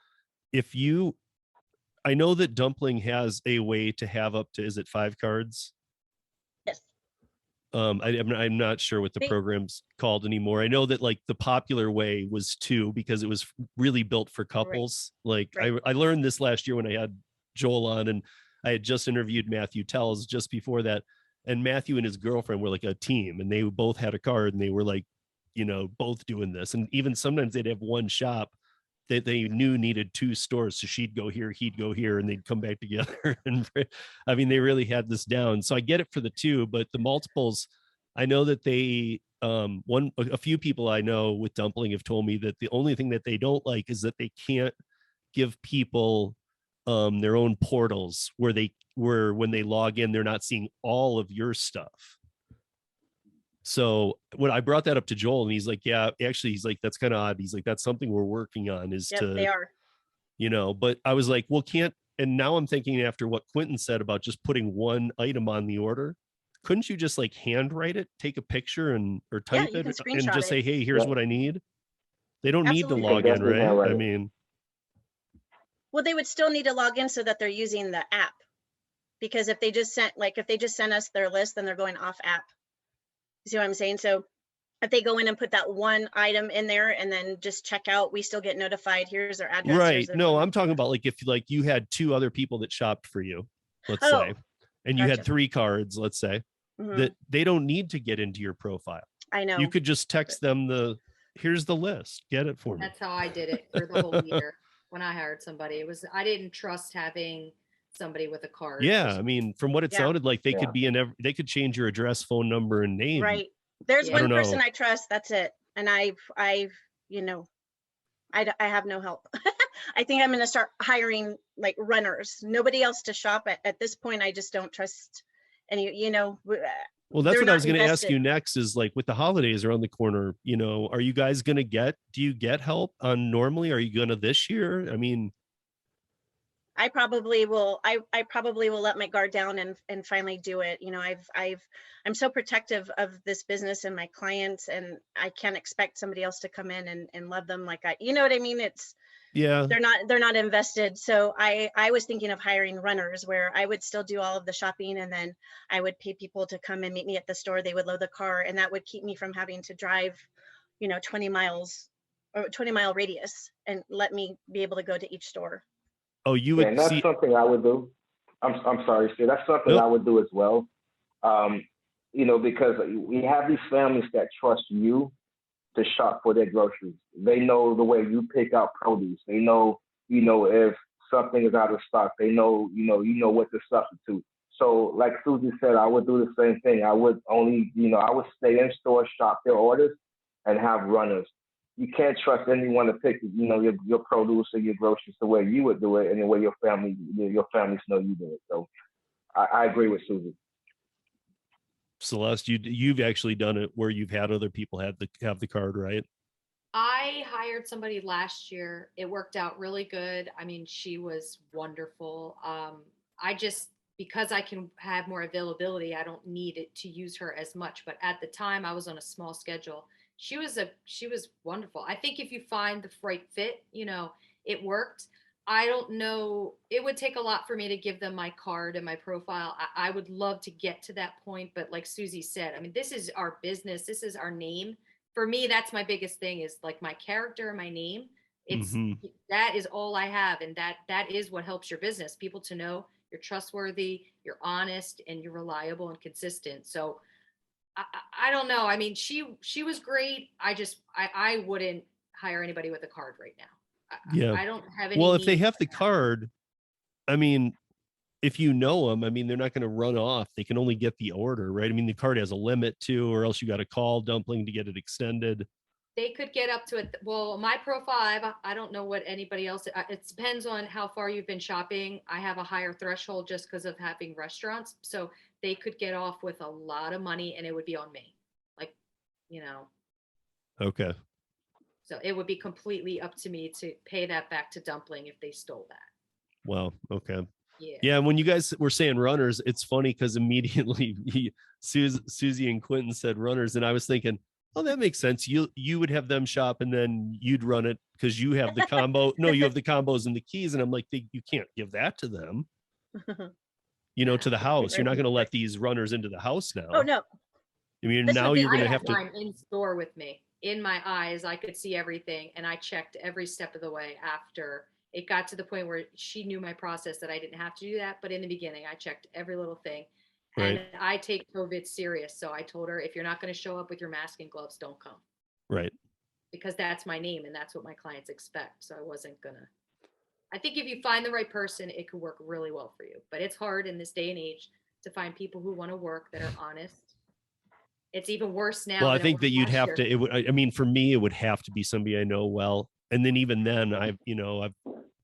I know that Dumpling has a way to have up to, is it 5 cards? Yes. I'm not sure what the program's called anymore. I know that like the popular way was 2 because it was really built for couples. Right. I learned this last year when I had Joel on, and I had just interviewed Matthew Tells just before that. And Matthew and his girlfriend were like a team, and they both had a card, and they were like, both doing this. And even sometimes they'd have one shop that they knew needed 2 stores. So she'd go here, he'd go here, and they'd come back together. And I mean, they really had this down. So I get it for the 2, but the multiples, I know that they, a few people I know with Dumpling have told me that the only thing that they don't like is that they can't give people their own portals where when they log in, they're not seeing all of your stuff. So when I brought that up to Joel, and he's like, yeah, actually, he's like, that's kind of odd. He's like, that's something we're working on they are. But I was like, well, and now I'm thinking after what Quentin said about just putting one item on the order, couldn't you just like handwrite it, take a picture or type it and just say, hey, here's what I need? They don't need to log in, right? I mean, well, they would still need to log in so that they're using the app, because if they just sent us their list, then they're going off app. You see what I'm saying? So if they go in and put that one item in there and then just check out, we still get notified. Here's their address. Right. No, I'm talking about like if like you had 2 other people that shopped for you, let's say, and you had 3 cards, let's say, that they don't need to get into your profile. I know. You could just text them here's the list, get it for me. That's how I did it for the whole year when I hired somebody. I didn't trust having somebody with a card. Yeah, I mean, from what it sounded like, they could be they could change your address, phone number, and name. Right. There's one person I trust. That's it. And I have no help. I think I'm going to start hiring like runners. Nobody else to shop at this point. I just don't trust any. Well, that's what I was going to ask you next. Is like with the holidays around the corner. Are you guys going to do you get help on normally? Are you going to this year? I mean. I probably will. I probably will let my guard down and finally do it. I'm so protective of this business and my clients, and I can't expect somebody else to come in and love them like I. You know what I mean? They're not invested. So I was thinking of hiring runners where I would still do all of the shopping, and then I would pay people to come and meet me at the store. They would load the car, and that would keep me from having to drive, 20 miles or 20-mile radius, and let me be able to go to each store. Oh, you would. And that's something I would do. I'm sorry, Steve. That's something I would do as well. because we have these families that trust you to shop for their groceries. They know the way you pick out produce. They know, if something is out of stock. They know, what to substitute. So like Susie said, I would do the same thing. I would only, I would stay in store, shop their orders, and have runners. You can't trust anyone to pick, your produce or your groceries the way you would do it, and the way your families know you do it. So I agree with Susie. Celeste, you've actually done it where you've had other people have the card, right? I hired somebody last year. It worked out really good. I mean, she was wonderful. Because I can have more availability, I don't need it to use her as much. But at the time, I was on a small schedule. She was wonderful. I think if you find the right fit, it worked. I don't know. It would take a lot for me to give them my card and my profile. I would love to get to that point. But like Susie said, I mean, this is our business. This is our name. For me, that's my biggest thing, is like my character and my name. That is all I have. And that is what helps your business. People to know you're trustworthy, you're honest, and you're reliable and consistent. So I don't know. I mean, she was great. I wouldn't hire anybody with a card right now. I don't have any. Well, if they have the card, I mean, if you know them, I mean, they're not going to run off. They can only get the order, right? I mean, the card has a limit too, or else you got to call Dumpling to get it extended. They could get up to it. Well, my profile, I don't know what anybody else, it depends on how far you've been shopping. I have a higher threshold just because of having restaurants. So they could get off with a lot of money, and it would be on me. Like, Okay. So it would be completely up to me to pay that back to Dumpling if they stole that. Wow. Okay. Yeah. Yeah. When you guys were saying runners, it's funny because immediately Susie and Quentin said runners, and I was thinking, oh, that makes sense. You would have them shop, and then you'd run it because you have the combo. No, you have the combos and the keys, and I'm like, you can't give that to them. To the house. You're not going to let these runners into the house now. Oh no. I mean, now you're going to have to. Time in store with me. In my eyes, I could see everything, and I checked every step of the way. After it got to the point where she knew my process, that I didn't have to do that, but in the beginning, I checked every little thing. Right. And I take COVID serious, so I told her, if you're not going to show up with your mask and gloves, don't come. Right. Because that's my name, and that's what my clients expect. So I wasn't gonna. I think if you find the right person, it could work really well for you. But it's hard in this day and age to find people who want to work, that are honest. It's even worse now. Well, I think that you'd have to. It would. I mean, for me, it would have to be somebody I know well, and then even then,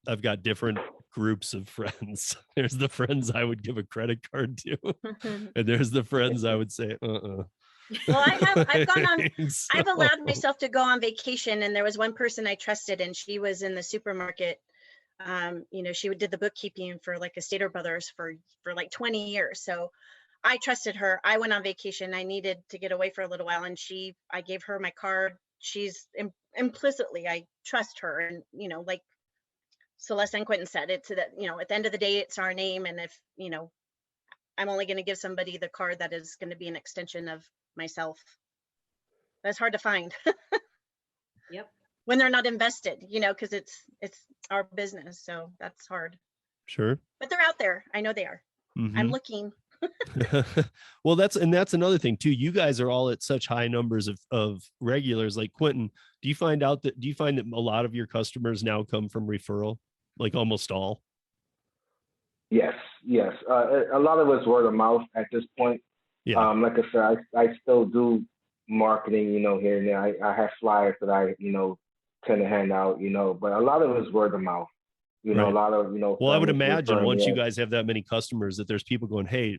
I've got different groups of friends. There's the friends I would give a credit card to, and there's the friends I would say, Well, I've gone on. I've allowed myself to go on vacation, and there was one person I trusted, and she was in the supermarket. She did the bookkeeping for like a Stater Brothers for like 20 years. So I trusted her. I went on vacation. I needed to get away for a little while, and I gave her my card. She's implicitly, I trust her, and like Celeste and Quentin said, it's that at the end of the day, it's our name, and if I'm only going to give somebody the card that is going to be an extension of myself. That's hard to find. Yep. When they're not invested, because it's our business, so that's hard. Sure. But they're out there. I know they are. Mm-hmm. I'm looking. Well, that's another thing too. You guys are all at such high numbers of regulars. Like Quentin, do you find that a lot of your customers now come from referral? Like almost all? Yes. A lot of it's word of mouth at this point. Yeah. Like I said, I still do marketing, here and there. I have flyers that I, tend to hand out, but a lot of it is word of mouth. Right. A lot of, Well, I would imagine once you guys have that many customers that there's people going, hey,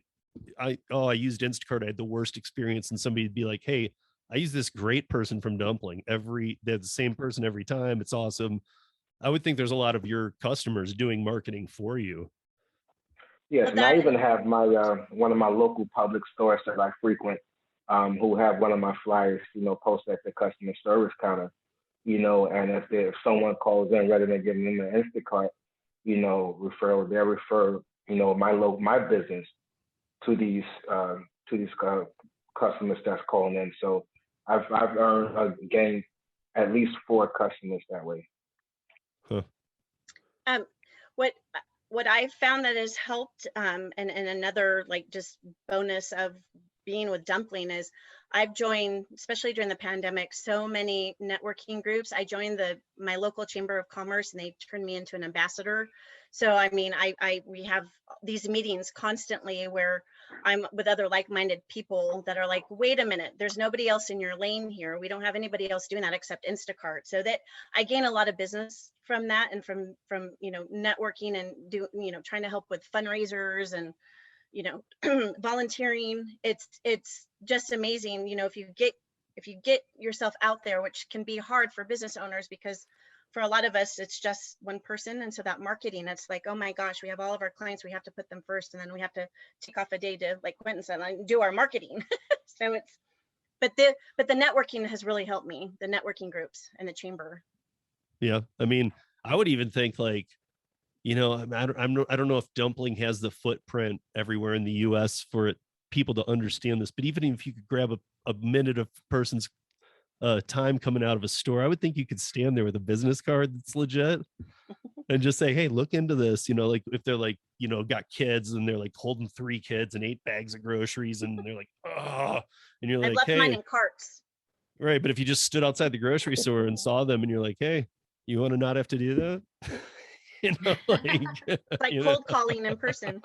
I used Instacart. I had the worst experience. And somebody'd be like, hey, I use this great person from Dumpling. They're the same person every time. It's awesome. I would think there's a lot of your customers doing marketing for you. Yes, and I even have my one of my local public stores that I frequent, who have one of my flyers, posted at the customer service counter, and if someone calls in, rather than giving them an Instacart, referral, they'll refer, my business to these customers that's calling in. So I've gained at least 4 customers that way. Huh. What I've found that has helped, and another like just bonus of being with Dumpling is I've joined, especially during the pandemic, so many networking groups. I joined my local chamber of commerce and they turned me into an ambassador. So, I mean, we have these meetings constantly where I'm with other like-minded people that are like, wait a minute, there's nobody else in your lane here. We don't have anybody else doing that except Instacart. So that I gain a lot of business from that and from, networking and trying to help with fundraisers and, volunteering. It's just amazing. If you get yourself out there, which can be hard for business owners because for a lot of us, it's just one person. And so that marketing, it's like, oh my gosh, we have all of our clients, we have to put them first. And then we have to take off a day to, like Quentin said, like, do our marketing. So but the networking has really helped me, the networking groups and the chamber. Yeah. I mean, I would even think like, I don't know if Dumpling has the footprint everywhere in the US for people to understand this, but even if you could grab a minute of person's time coming out of a store, I would think you could stand there with a business card that's legit and just say, hey, look into this. Like if they're like, got kids and they're like holding 3 kids and 8 bags of groceries and they're like, oh, and you're like, I've left hey, mine in carts. Right. But if you just stood outside the grocery store and saw them and you're like, hey, you want to not have to do that? Like cold calling in person.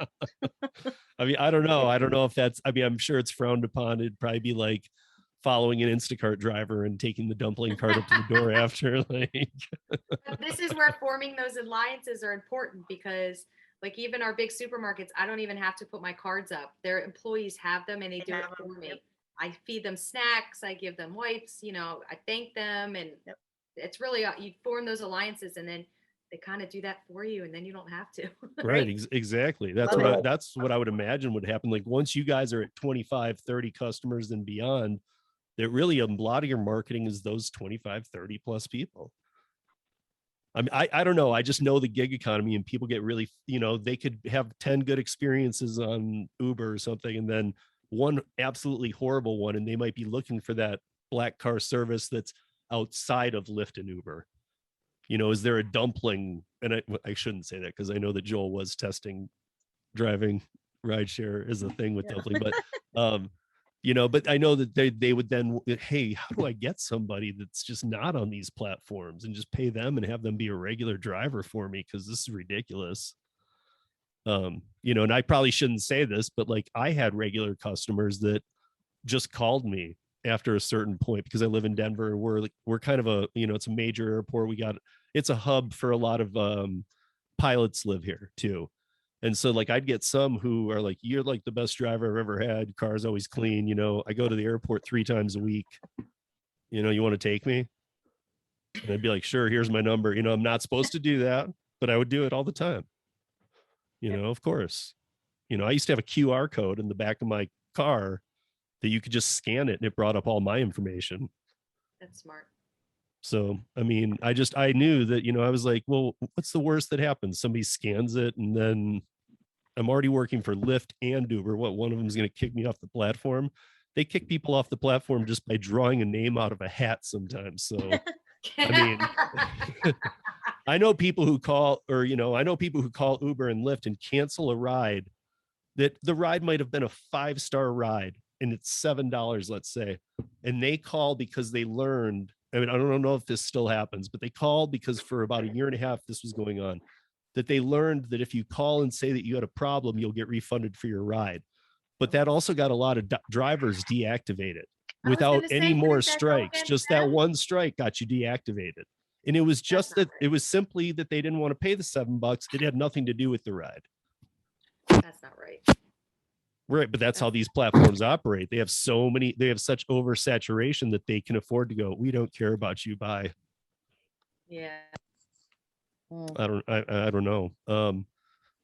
I mean, I don't know if that's, I'm sure it's frowned upon. It'd probably be like following an Instacart driver and taking the dumpling cart up to the door after. Like, this is where forming those alliances are important because, like, even our big supermarkets, I don't even have to put my cards up. Their employees have them and they do it for me. Yep. I feed them snacks. I give them wipes. I thank them, and yep. It's really you form those alliances, and then they kind of do that for you, and then you don't have to. Right. Exactly. That's what I would imagine would happen. Like once you guys are at 25, 30 customers and beyond, that really a lot of your marketing is those 25, 30 plus people. I mean, I don't know. I just know the gig economy and people get really, they could have 10 good experiences on Uber or something, and then one absolutely horrible one, and they might be looking for that black car service that's outside of Lyft and Uber. Is there a dumpling? And I shouldn't say that because I know that Joel was testing driving rideshare as a thing with Dumpling, but but I know that they would then, hey, how do I get somebody that's just not on these platforms and just pay them and have them be a regular driver for me? Because this is ridiculous. And I probably shouldn't say this, but like I had regular customers that just called me after a certain point because I live in Denver and we're kind of a, it's a major airport. It's a hub for a lot of pilots live here too. And so like I'd get some who are like, you're like the best driver I've ever had. Car's always clean. I go to the airport 3 times a week. You want to take me? And I'd be like, sure, here's my number. I'm not supposed to do that, but I would do it all the time. Of course. I used to have a QR code in the back of my car that you could just scan it and it brought up all my information. That's smart. So, I mean, I knew that, I was like, well, what's the worst that happens? Somebody scans it and then I'm already working for Lyft and Uber. What, one of them is going to kick me off the platform? They kick people off the platform just by drawing a name out of a hat sometimes. So, I mean, I know people who call Uber and Lyft and cancel a ride that the ride might have been a 5-star ride and it's $7, let's say. And they call because they learned, I mean, I don't know if this still happens, but they called because for about a year and a half, this was going on, that they learned that if you call and say that you had a problem, you'll get refunded for your ride. But that also got a lot of drivers deactivated without any more strikes. Just that one strike got you deactivated. And it was just that it was simply that they didn't want to pay the $7. It had nothing to do with the ride. That's not right. Right. But that's how these platforms operate. They have such oversaturation that they can afford to go, we don't care about you. Bye. Yeah. I don't know.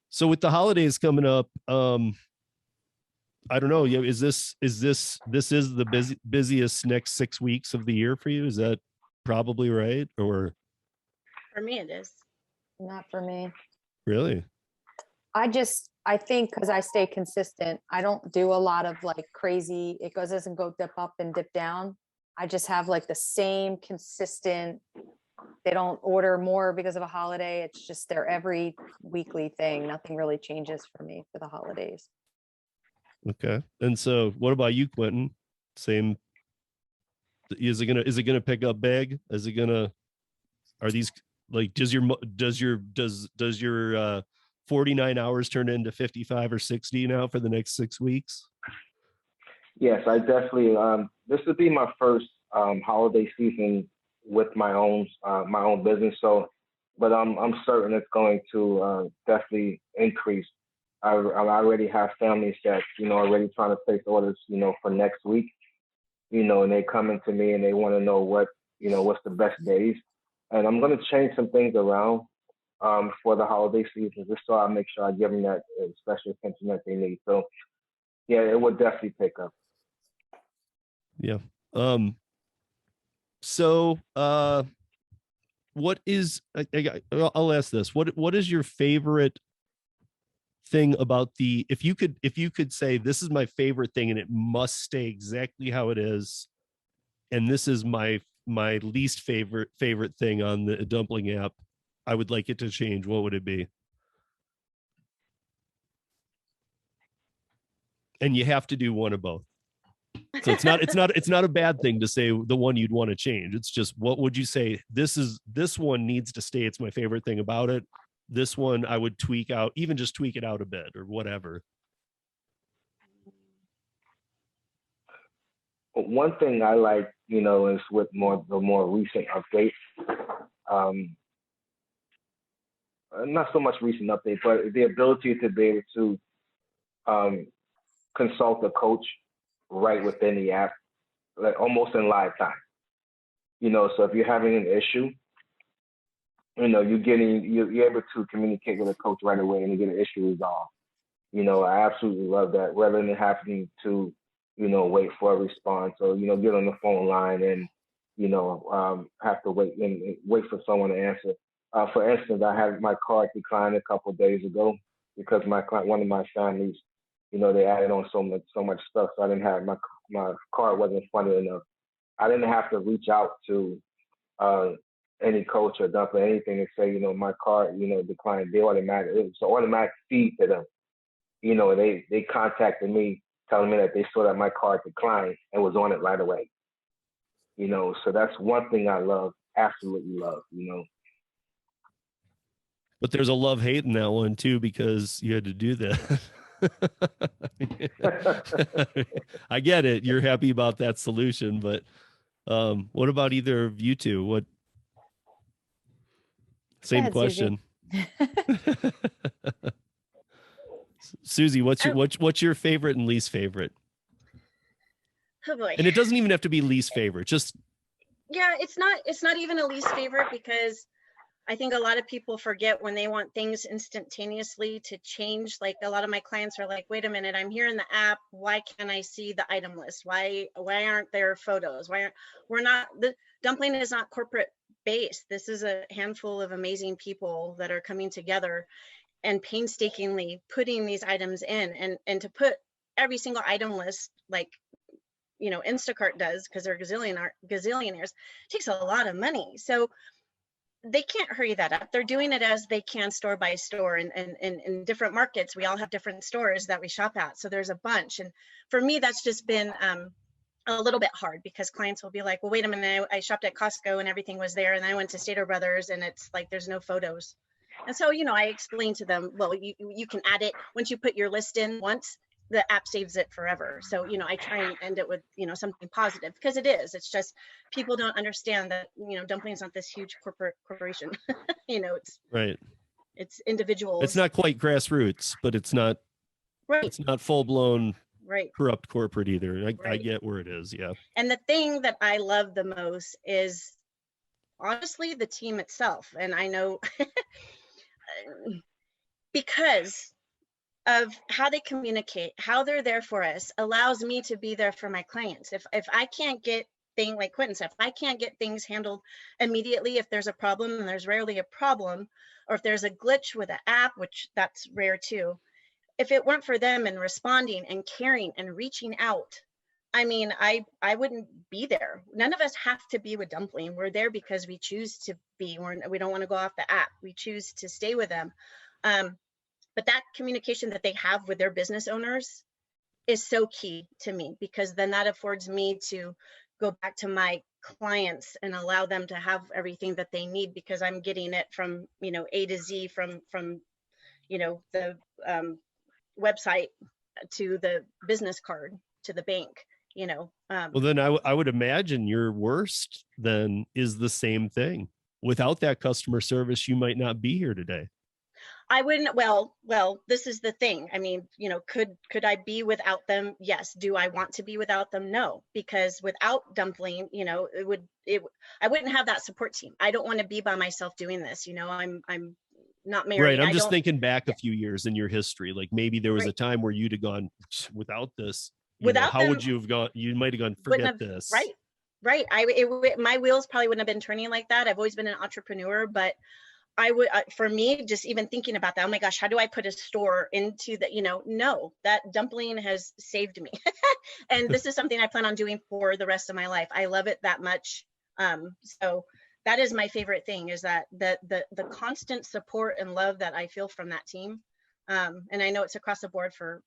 So with the holidays coming up, I don't know. Yeah. Is this the busiest next 6 weeks of the year for you? Is that probably right? Or for me, it is. Not for me. Really? I think because I stay consistent, I don't do a lot of like crazy, doesn't go dip up and dip down. I just have like the same consistent, they don't order more because of a holiday. It's just their every weekly thing. Nothing really changes for me for the holidays. Okay. And so what about you, Quentin? Same. Is it gonna pick up big? Is it gonna, are these like, does your 49 hours turn into 55 or 60 now for the next 6 weeks? Yes, I definitely. This would be my first holiday season with my own business. So, but I'm certain it's going to definitely increase. I already have families that already trying to place orders for next week. And they coming to me and they want to know what's the best days, and I'm going to change some things around for the holiday season just so I make sure I give them that special attention that they need. So yeah, it would definitely pick up. Yeah. So what is, I'll ask this, what is your favorite thing about if you could say, this is my favorite thing and it must stay exactly how it is, and this is my least favorite thing on the Dumpling app, I would like it to change, what would it be? And you have to do one of both. So it's not a bad thing to say the one you'd want to change. It's just, what would you say, this one needs to stay, it's my favorite thing about it. This one I would tweak out, even just tweak it out a bit or whatever. One thing I like, is with the more recent updates. Not so much recent update, but the ability to be able to consult a coach right within the app, like almost in live time. So if you're having an issue, you're able to communicate with a coach right away and you get an issue resolved. I absolutely love that, rather than having to, wait for a response or, get on the phone line and, have to wait for someone to answer. For instance, I had my card declined a couple of days ago because one of my families, they added on so much stuff, so I didn't have my card wasn't funded enough. I didn't have to reach out to any coach or dump or anything and say, my card, declined. It was an automatic feed to them. They contacted me telling me that they saw that my card declined and was on it right away. So that's one thing I love, absolutely love, But there's a love-hate in that one too, because you had to do that. I get it. You're happy about that solution, but what about either of you two? Same question. Susie, what's your favorite and least favorite? Oh boy. And it doesn't even have to be least favorite. Just, yeah, it's not even a least favorite, because I think a lot of people forget when they want things instantaneously to change. Like, a lot of my clients are like, wait a minute, I'm here in the app. Why can't I see the item list? Why aren't there photos? The Dumpling is not corporate based. This is a handful of amazing people that are coming together and painstakingly putting these items in, and to put every single item list like Instacart does, because they're gazillionaires, takes a lot of money. So they can't hurry that up. They're doing it as they can, store by store, and in different markets we all have different stores that we shop at, so there's a bunch. And for me, that's just been a little bit hard, because clients will be like, well, wait a minute, I shopped at Costco and everything was there, and I went to Stater Brothers and it's like there's no photos. And so I explain to them, well, you can add it once you put your list in once, the app saves it forever. So I try and end it with something positive, because it's just people don't understand that Dumpling's not this huge corporation. It's right, it's individuals. it's not quite grassroots, but it's not right, it's not full-blown right, corrupt corporate either. I right. get where it is. Yeah. And the thing that I love the most is honestly the team itself. And I know because of how they communicate, how they're there for us, allows me to be there for my clients. If I can't get things, like Quentin said, if I can't get things handled immediately, if there's a problem, and there's rarely a problem, or if there's a glitch with an app, which that's rare too, if it weren't for them and responding and caring and reaching out, I mean, I wouldn't be there. None of us have to be with Dumpling. We're there because we choose to be. We don't want to go off the app. We choose to stay with them. But that communication that they have with their business owners is so key to me, because then that affords me to go back to my clients and allow them to have everything that they need, because I'm getting it from, A to Z, from the website to the business card to the bank. Well, then I would imagine your worst then is the same thing. Without that customer service, you might not be here today. I wouldn't. Well, this is the thing. I mean, could I be without them? Yes. Do I want to be without them? No, because without Dumpling, I wouldn't have that support team. I don't want to be by myself doing this. I'm not married. Right. I'm just thinking back a few years in your history. Like maybe there was a time where you'd have gone without this. How them, would you have gone? You might have gone, forget this. Right. My wheels probably wouldn't have been turning like that. I've always been an entrepreneur, but I would, for me, just even thinking about that, oh my gosh, how do I put a store into that? No, that Dumpling has saved me. And this is something I plan on doing for the rest of my life. I love it that much. So that is my favorite thing, is that the constant support and love that I feel from that team. And I know it's across the board for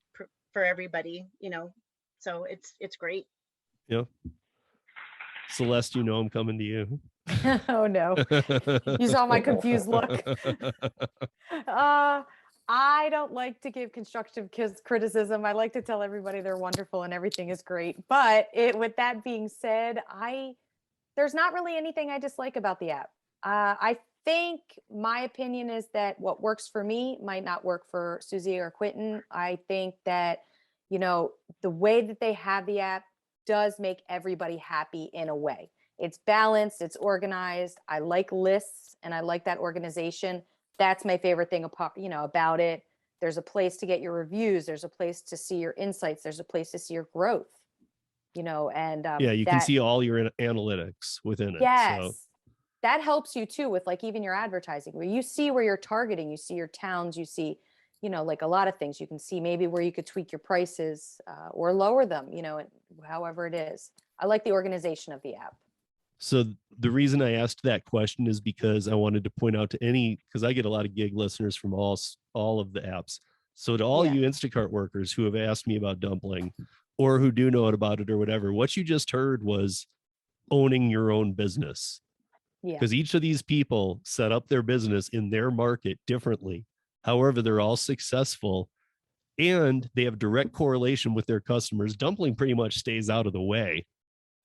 everybody, so it's great. Yeah. Celeste, I'm coming to you. Oh no. You saw my confused look. I don't like to give constructive criticism. I like to tell everybody they're wonderful and everything is great. But with that being said, there's not really anything I dislike about the app. I think my opinion is that what works for me might not work for Suze or Quentin. I think that, the way that they have the app does make everybody happy in a way. It's balanced, it's organized. I like lists and I like that organization. That's my favorite thing about it. There's a place to get your reviews. There's a place to see your insights. There's a place to see your growth, and you can see all your analytics within it. Yes. So that helps you too with even your advertising, where you see where you're targeting, you see your towns, you see, like a lot of things. You can see maybe where you could tweak your prices or lower them, however it is. I like the organization of the app. So the reason I asked that question is because I wanted to point out because I get a lot of gig listeners from all of the apps. So to all you Instacart workers who have asked me about Dumpling or who do know about it or whatever, what you just heard was owning your own business. Because each of these people set up their business in their market differently. However, they're all successful and they have direct correlation with their customers. Dumpling pretty much stays out of the way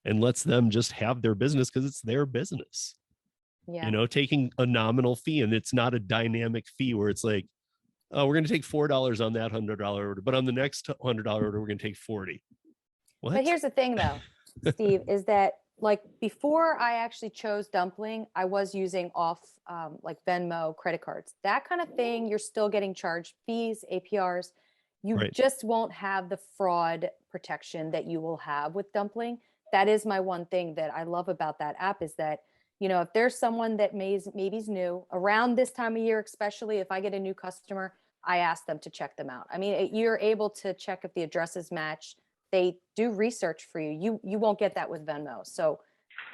and lets them just have their business because it's their business. Taking a nominal fee, and it's not a dynamic fee where it's like, oh, we're going to take $4 on that $100 order, but on the next $100 order, we're going to take 40. What? But here's the thing though, Steve, is that before I actually chose Dumpling, I was using off Venmo, credit cards, that kind of thing. You're still getting charged fees, APRs. You just won't have the fraud protection that you will have with Dumpling. That is my one thing that I love about that app, is that, if there's someone that maybe's new around this time of year, especially if I get a new customer, I ask them to check them out. I mean, you're able to check if the addresses match. They do research for you. You won't get that with Venmo. So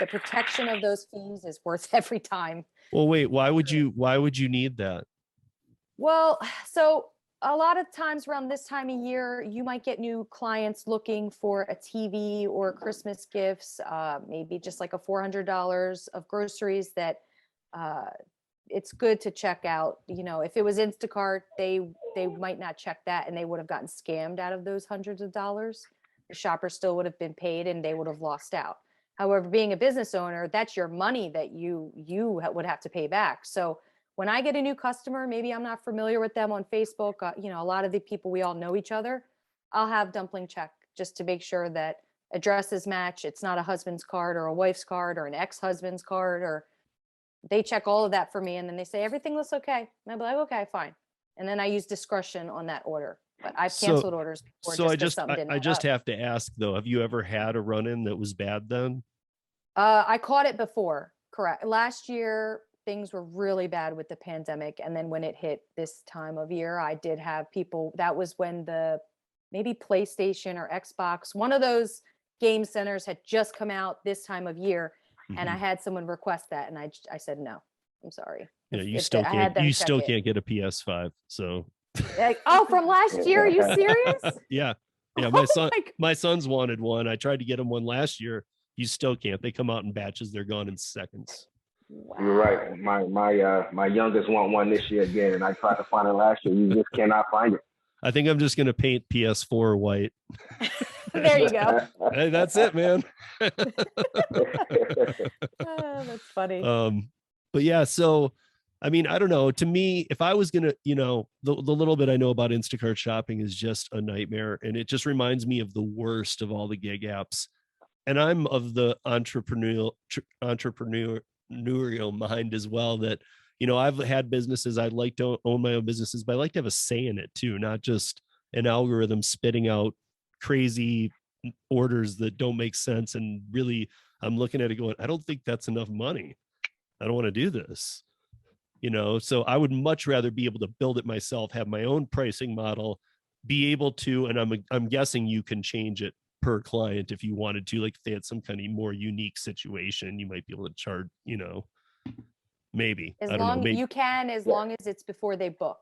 the protection of those fees is worth every time. Well, wait, why would you need that? Well, so a lot of times around this time of year, you might get new clients looking for a TV or Christmas gifts, maybe just like a $400 of groceries that it's good to check out. If it was Instacart, they might not check that and they would have gotten scammed out of those hundreds of dollars. The shopper still would have been paid and they would have lost out. However, being a business owner, that's your money that you would have to pay back. So when I get a new customer, maybe I'm not familiar with them on Facebook, a lot of the people, we all know each other. I'll have Dumpling check just to make sure that addresses match. It's not a husband's card or a wife's card or an ex-husband's card, or they check all of that for me. And then they say, everything looks okay. And I'll be like, okay, fine. And then I use discretion on that order. But I've canceled orders before. So I just have to ask though, have you ever had a run-in that was bad then? I caught it before. Correct. Last year, things were really bad with the pandemic. And then when it hit this time of year, I did have people, that was when maybe PlayStation or Xbox, one of those game centers had just come out this time of year. Mm-hmm. And I had someone request that. And I said, no, I'm sorry. You still can't get a PS5. So. From last year? Are you serious? Yeah. Yeah, Oh my my sons wanted one. I tried to get him one last year. You still can't. They come out in batches. They're gone in seconds. You're right. My youngest want one this year again, and I tried to find it last year. You just cannot find it. I think I'm just gonna paint PS4 white. There you go. Hey, that's it, man. That's funny. But yeah, so I mean, I don't know. To me, if I was gonna, the little bit I know about Instacart shopping is just a nightmare, and it just reminds me of the worst of all the gig apps. And I'm of the entrepreneurial mind as well. That I've had businesses. I'd like to own my own businesses, but I like to have a say in it too, not just an algorithm spitting out crazy orders that don't make sense. And really, I'm looking at it going, I don't think that's enough money. I don't want to do this. So I would much rather be able to build it myself, have my own pricing model, be able to, and I'm guessing you can change it per client if you wanted to, like if they had some kind of more unique situation, you might be able to charge, maybe. As I don't know. long Maybe. you can, as long as it's before they book.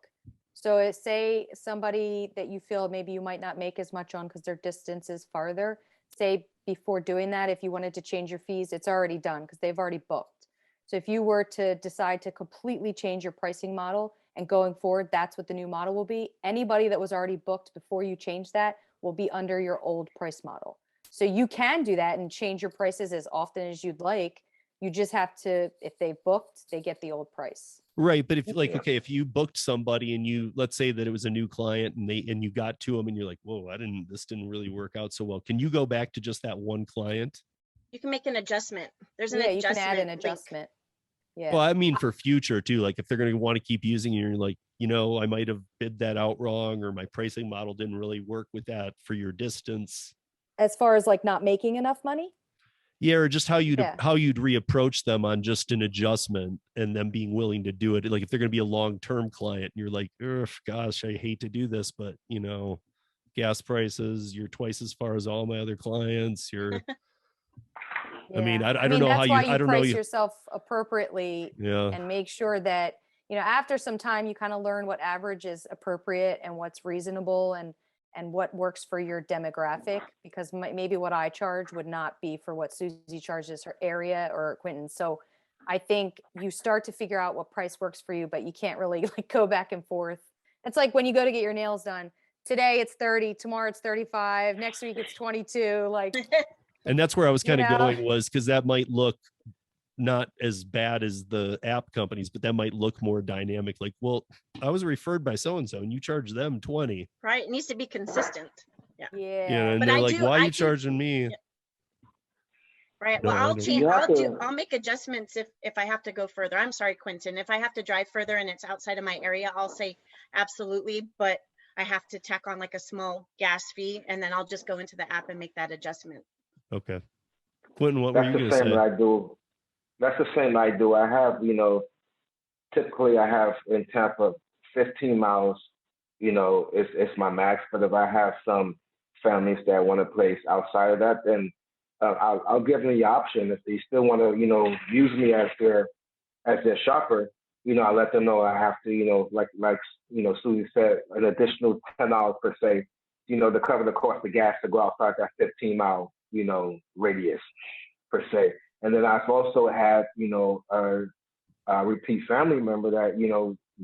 So say somebody that you feel maybe you might not make as much on because their distance is farther, say before doing that, if you wanted to change your fees, it's already done because they've already booked. So if you were to decide to completely change your pricing model and going forward, that's what the new model will be. Anybody that was already booked before you change that will be under your old price model. So you can do that and change your prices as often as you'd like. You just have to, if they booked, they get the old price. Right. But if you booked somebody and let's say that it was a new client and you got to them and you're like, whoa, this didn't really work out so well. Can you go back to just that one client? You can make an adjustment. There's an adjustment. adjustment. You can add an link. adjustment. Yeah. Well, I mean, for future too, like if they're going to want to keep using it, you're like, I might have bid that out wrong, or my pricing model didn't really work with that for your distance. As far as like not making enough money? Yeah, or just how you'd reapproach them on just an adjustment and them being willing to do it. Like if they're going to be a long-term client and you're like, gosh, I hate to do this, but gas prices, you're twice as far as all my other clients. You're Yeah. I mean, I don't know how you, I don't know price yourself appropriately yeah. and make sure that, after some time you kind of learn what average is appropriate and what's reasonable and what works for your demographic, because maybe what I charge would not be for what Suze charges her area or Quentin. So I think you start to figure out what price works for you, but you can't really like go back and forth. It's like when you go to get your nails done. Today it's 30, tomorrow it's 35, next week it's 22. Like, and that's where I was kind of going was because that might look not as bad as the app companies, but that might look more dynamic. Like, well, I was referred by so-and-so and you charge them 20. Right. It needs to be consistent. Yeah. Yeah. And but they're like, why are you charging me? Yeah. Right. No, well, I'll make adjustments if I have to go further. I'm sorry, Quentin. If I have to drive further and it's outside of my area, I'll say absolutely. But I have to tack on like a small gas fee, and then I'll just go into the app and make that adjustment. Okay. Quentin, what were you going to say? That's the same I do. I have, typically I have in Tampa 15 miles, it's my max. But if I have some families that want to place outside of that, then I'll give them the option. If they still want to, use me as their shopper, I let them know I have to, like Suze said, an additional $10 per se, to cover the cost of gas to go outside that 15-mile, radius per se. And then I've also had, a repeat family member that,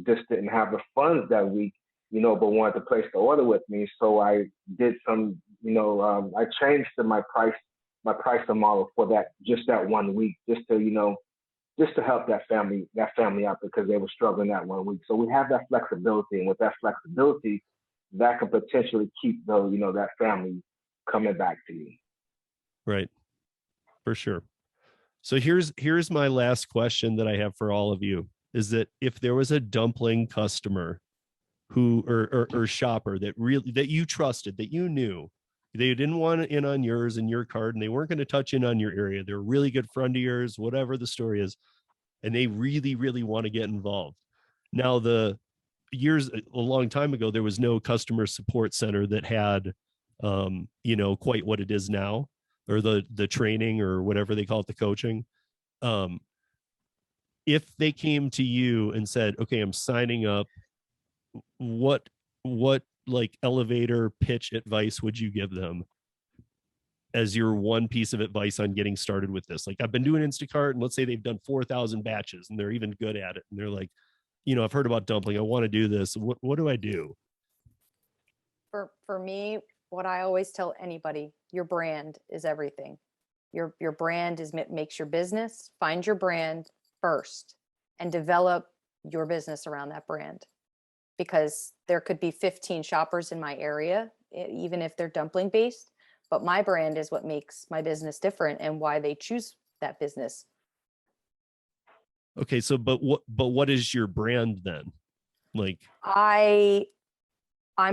just didn't have the funds that week, but wanted to place the order with me. So I did some, I changed my pricing model for that 1 week, just to help that family out because they were struggling that 1 week. So we have that flexibility, and with that flexibility, that could potentially keep that family coming back to you. Right. For sure. So here's my last question that I have for all of you is that if there was a dumpling customer who or shopper that you trusted, that you knew, they didn't want in on yours and your card, and they weren't going to touch in on your area, they're a really good friend of yours, whatever the story is, and they really, really want to get involved. Now, a long time ago, there was no customer support center that had, quite what it is now, or the training or whatever they call it, the coaching. If they came to you and said, okay, I'm signing up, what like elevator pitch advice would you give them as your one piece of advice on getting started with this? Like, I've been doing Instacart, and let's say they've done 4,000 batches and they're even good at it. And they're like, I've heard about dumpling. I want to do this. What do I do? For me, what I always tell anybody, your brand is everything. Your brand makes your business. Find your brand first and develop your business around that brand, because there could be 15 shoppers in my area, even if they're dumpling based, but my brand is what makes my business different and why they choose that business. Okay. So, but what is your brand then? Like, I'm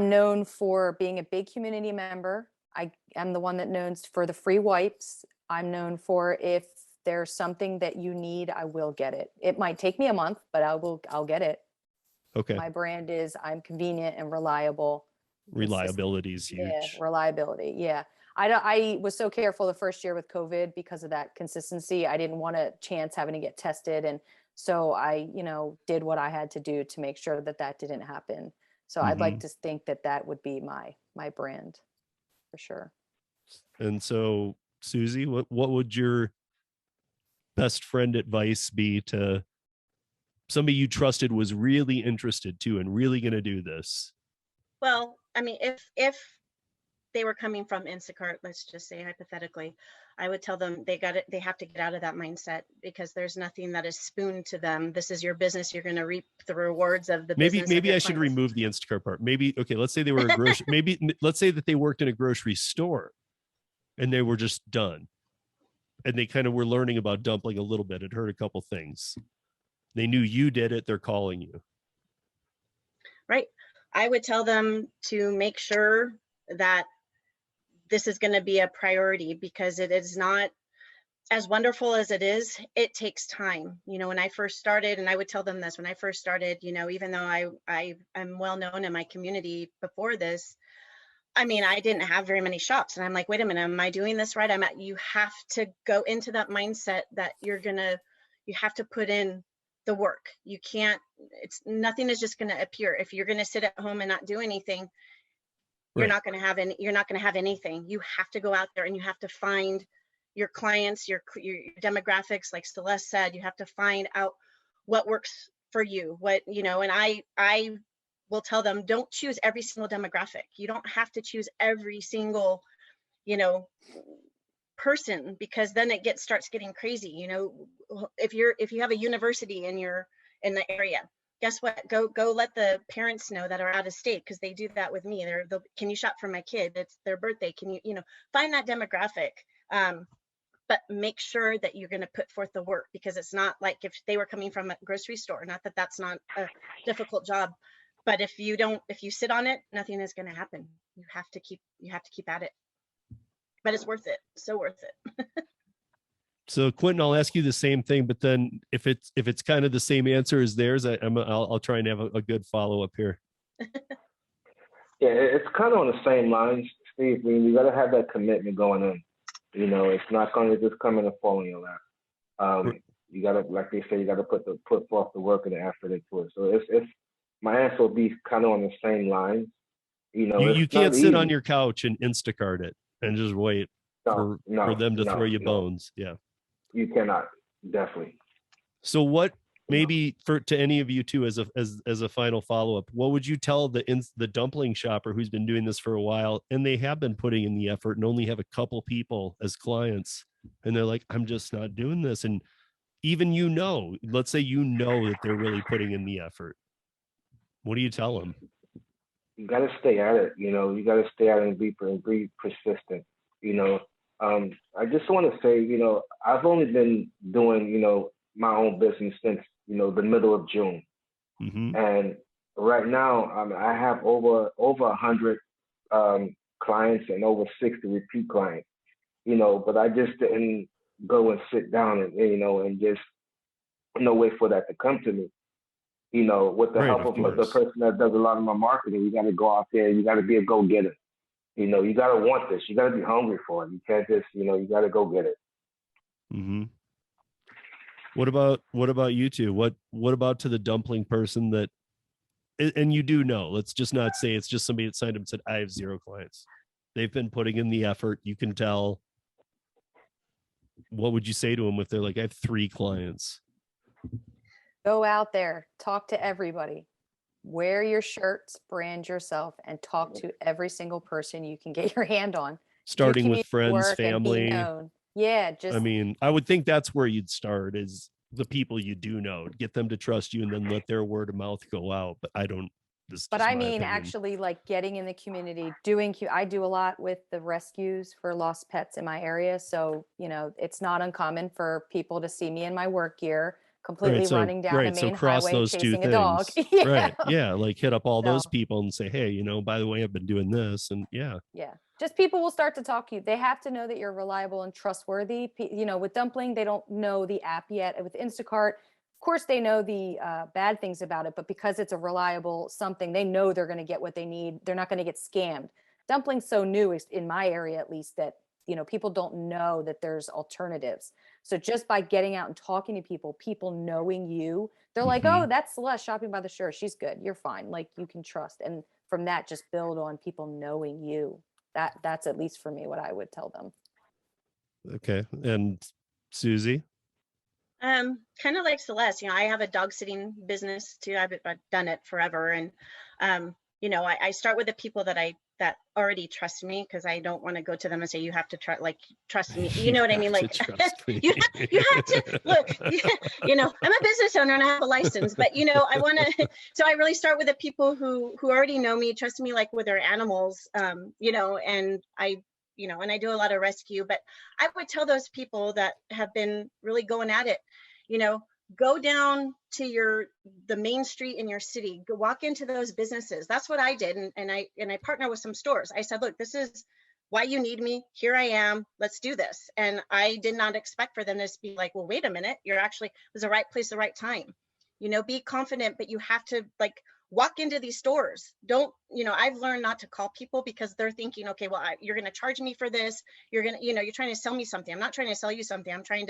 known for being a big community member. I am the one that knows for the free wipes. I'm known for, if there's something that you need, I will get it. It might take me a month, but I'll get it. Okay. My brand is, I'm convenient and reliable. Reliability is huge. Yeah, reliability. Yeah. I was so careful the first year with COVID because of that consistency. I didn't want a chance having to get tested. And so I, did what I had to do to make sure that didn't happen. So I'd like to think that would be my brand for sure. And so, Susie, what would your best friend advice be to somebody you trusted was really interested too and really going to do this? Well, I mean, if they were coming from Instacart, let's just say hypothetically, I would tell them they have to get out of that mindset, because there's nothing that is spoon to them. This is your business. You're going to reap the rewards of the business. Maybe I should remove the Instacart part. Maybe, okay, let's say they were a grocery, let's say that they worked in a grocery store and they were just done. And they kind of were learning about dumpling a little bit. Had heard a couple things. They knew you did it. They're calling you. Right. I would tell them to make sure that this is going to be a priority, because it is not as wonderful as it is. It takes time. When I first started, and I would tell them this, when I first started, even though I am well known in my community before this, I mean, I didn't have very many shops, and I'm like, wait a minute, am I doing this right? You have to go into that mindset that you have to put in the work. You can't, nothing is just going to appear. If you're going to sit at home and not do anything, you're not going to have anything. You have to go out there and you have to find your clients, your demographics. Like Celeste said, you have to find out what works for you, and I will tell them, don't choose every single demographic. You don't have to choose every single, person, because then it starts getting crazy. If you have a university in the area, guess what? Go let the parents know that are out of state, because they do that with me. Can you shop for my kid? It's their birthday. Can you, find that demographic? But make sure that you're going to put forth the work, because it's not like if they were coming from a grocery store. Not that that's not a difficult job, but if you sit on it, nothing is going to happen. You have to keep at it. But it's worth it. So worth it. So Quentin, I'll ask you the same thing, but then if it's kind of the same answer as theirs, I'll try and have a good follow up here. Yeah, it's kind of on the same lines, Steve. I mean, you got to have that commitment going in. It's not going to just come in and fall in your lap. You got to, like they say, you got to put forth the work and the effort into it. So it's my answer will be kind of on the same lines. You can't sit on your couch and Instacart it and just wait for them to throw you bones. Yeah. You cannot, definitely. So what, maybe to any of you too, as a final follow-up, what would you tell the dumpling shopper who's been doing this for a while and they have been putting in the effort and only have a couple people as clients, and they're like, I'm just not doing this? And even, let's say that they're really putting in the effort. What do you tell them? You got to stay at it. You got to stay at it and be persistent. I just want to say, I've only been doing, my own business since, the middle of June. Mm-hmm. And right now, I have over 100 clients and over 60 repeat clients, but I just didn't go and sit down and just, wait for that to come to me. With the help of the person that does a lot of my marketing, you got to go out there, you got to be a go-getter. You got to want this. You got to be hungry for it. You can't just, you got to go get it. Mm-hmm. What about you two? What about to the dumpling person that and you do know, let's just not say it's just somebody that signed up and said, I have 0 clients. They've been putting in the effort. You can tell. What would you say to them if they're like, I have 3 clients? Go out there, talk to everybody, wear your shirts, brand yourself, and talk to every single person you can get your hand on. Starting with friends, family. Yeah, just. I mean, I would think that's where you'd start, is the people you do know, get them to trust you, and then let their word of mouth go out. But I don't. But I mean, actually, like getting in the community, I do a lot with the rescues for lost pets in my area. So, it's not uncommon for people to see me in my work gear, completely running down a main highway, chasing a dog. Yeah. Right. Yeah. Like hit up all those people and say, hey, by the way, I've been doing this. And yeah. Just people will start to talk to you. They have to know that you're reliable and trustworthy. With Dumpling, they don't know the app yet. With Instacart, of course, they know the bad things about it, but because it's a reliable something, they know they're going to get what they need. They're not going to get scammed. Dumpling's so new, in my area at least, that people don't know that there's alternatives. So just by getting out and talking to people knowing you, they're like, oh, that's Celeste shopping by the shore. She's good. You're fine. Like, you can trust. And from that, just build on people knowing you. That's at least for me what I would tell them. Okay. And Susie? Kind of like Celeste, I have a dog sitting business too. I've done it forever. And, I start with the people that already trust me, because I don't want to go to them and say, you have to trust me. You know what I mean? Like you have to look, I'm a business owner and I have a license, but I want to, so I really start with the people who already know me, trust me, like with their animals, and and I do a lot of rescue. But I would tell those people that have been really going at it, go down to the main street in your city, go walk into those businesses. That's what I did. And I partner with some stores. I said, look, this is why you need me. Here I am. Let's do this. And I did not expect for them to be like, well, wait a minute. It was the right place, the right time. Be confident, but you have to walk into these stores. Don't, I've learned not to call people, because they're thinking, okay, well, you're going to charge me for this. You're going to, you're trying to sell me something. I'm not trying to sell you something. I'm trying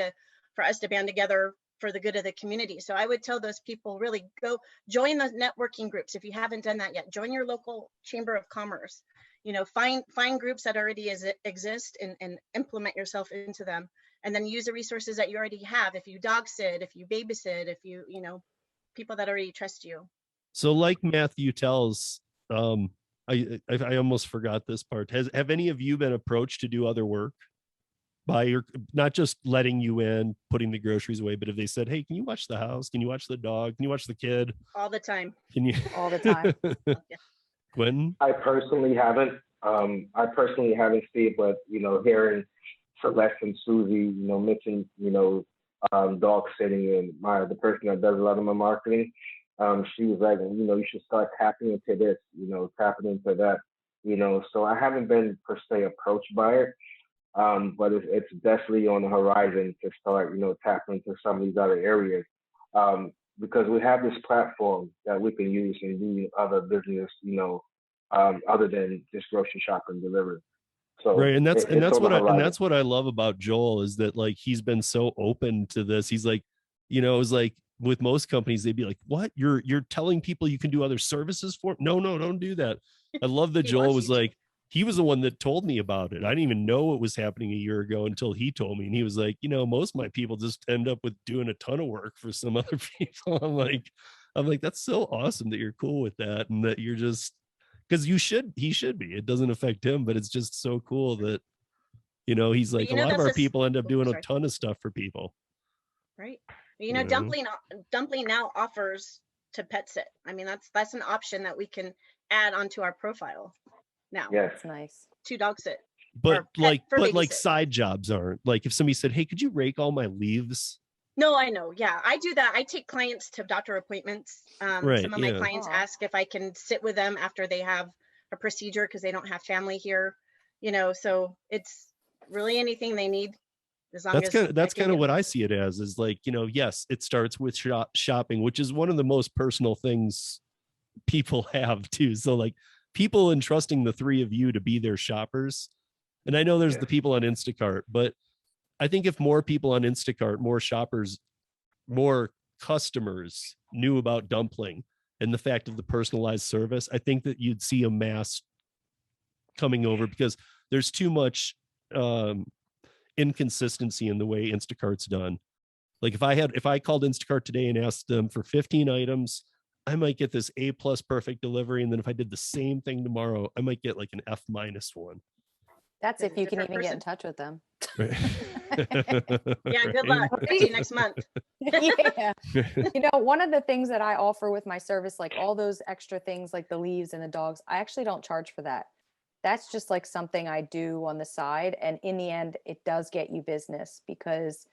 for us to band together for the good of the community. So I would tell those people, really go join the networking groups. If you haven't done that yet, join your local chamber of commerce, find groups that already exist and implement yourself into them. And then use the resources that you already have. If you dog sit, if you babysit, if you, people that already trust you. So like Matthew tells, I almost forgot this part. Have any of you been approached to do other work by not just letting you in, putting the groceries away, but if they said, hey, can you watch the house? Can you watch the dog? Can you watch the kid? All the time. Can you? All the time. Quentin? I personally haven't, Steve, but, hearing Celeste and Susie, mention, dog sitting, and the person that does a lot of my marketing, she was like, you should start tapping into this, tapping into that, so I haven't been per se approached by it. But it's definitely on the horizon to start, tapping into some of these other areas, because we have this platform that we can use and do other business, other than just grocery shopping delivery. So right, and that's what I love about Joel, is that he's been so open to this. He's like, it was like with most companies, they'd be like, what? You're telling people you can do other services for? No, don't do that. I love that Joel was like, he was the one that told me about it. I didn't even know it was happening a year ago until he told me. And he was like, most of my people just end up with doing a ton of work for some other people. I'm like, that's so awesome that you're cool with that. And that you're just, because he should be, it doesn't affect him, but it's just so cool that, he's like, a lot of our people end up doing a ton of stuff for people. Right. Dumpling now offers to pet sit. I mean, that's an option that we can add onto our profile now. Yes. That's nice. To dog sit. But side jobs aren't. Like if somebody said, hey, could you rake all my leaves? No, I know. Yeah, I do that. I take clients to doctor appointments. Some of my clients ask if I can sit with them after they have a procedure because they don't have family here. So it's really anything they need. That's kind of what I see it as, is like, yes, it starts with shopping, which is one of the most personal things people have too. So like people entrusting the 3 of you to be their shoppers. And I know there's the people on Instacart, but I think if more people on Instacart, more shoppers, more customers knew about Dumpling, and the fact of the personalized service, I think that you'd see a mass coming over because there's too much inconsistency in the way Instacart's done. Like if I called Instacart today and asked them for 15 items, I might get this A+ perfect delivery. And then if I did the same thing tomorrow, I might get like an F- one. That's if you can Different even get in person. touch with them. Right. Yeah, good luck. See you next month. Yeah. You know, one of the things that I offer with my service, like all those extra things like the leaves and the dogs, I actually don't charge for that. That's just like something I do on the side. And in the end, it does get you business because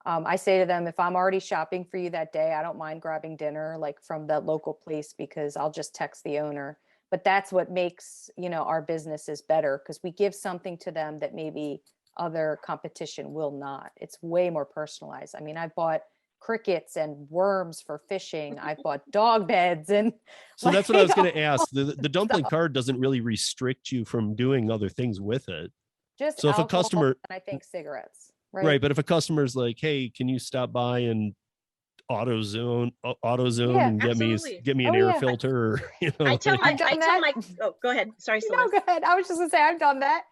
I say to them, if I'm already shopping for you that day, I don't mind grabbing dinner like from that local place because I'll just text the owner. But that's what makes, you know, our businesses better because we give something to them that maybe other competition will not. It's way more personalized. I mean, I bought crickets and worms for fishing. I bought dog beds and So that's what I was going to all ask. The dumpling stuff. card doesn't really restrict you from doing other things with it. Just So if a alcohol customer, and I think cigarettes, right, right? but if a customer's like, hey, can you stop by and AutoZone Yeah, and absolutely. get me an Oh, air yeah. filter, or, you know, I tell like- I've done that. oh, go ahead. Sorry, No, Celeste. go ahead. I was just gonna say I've done that.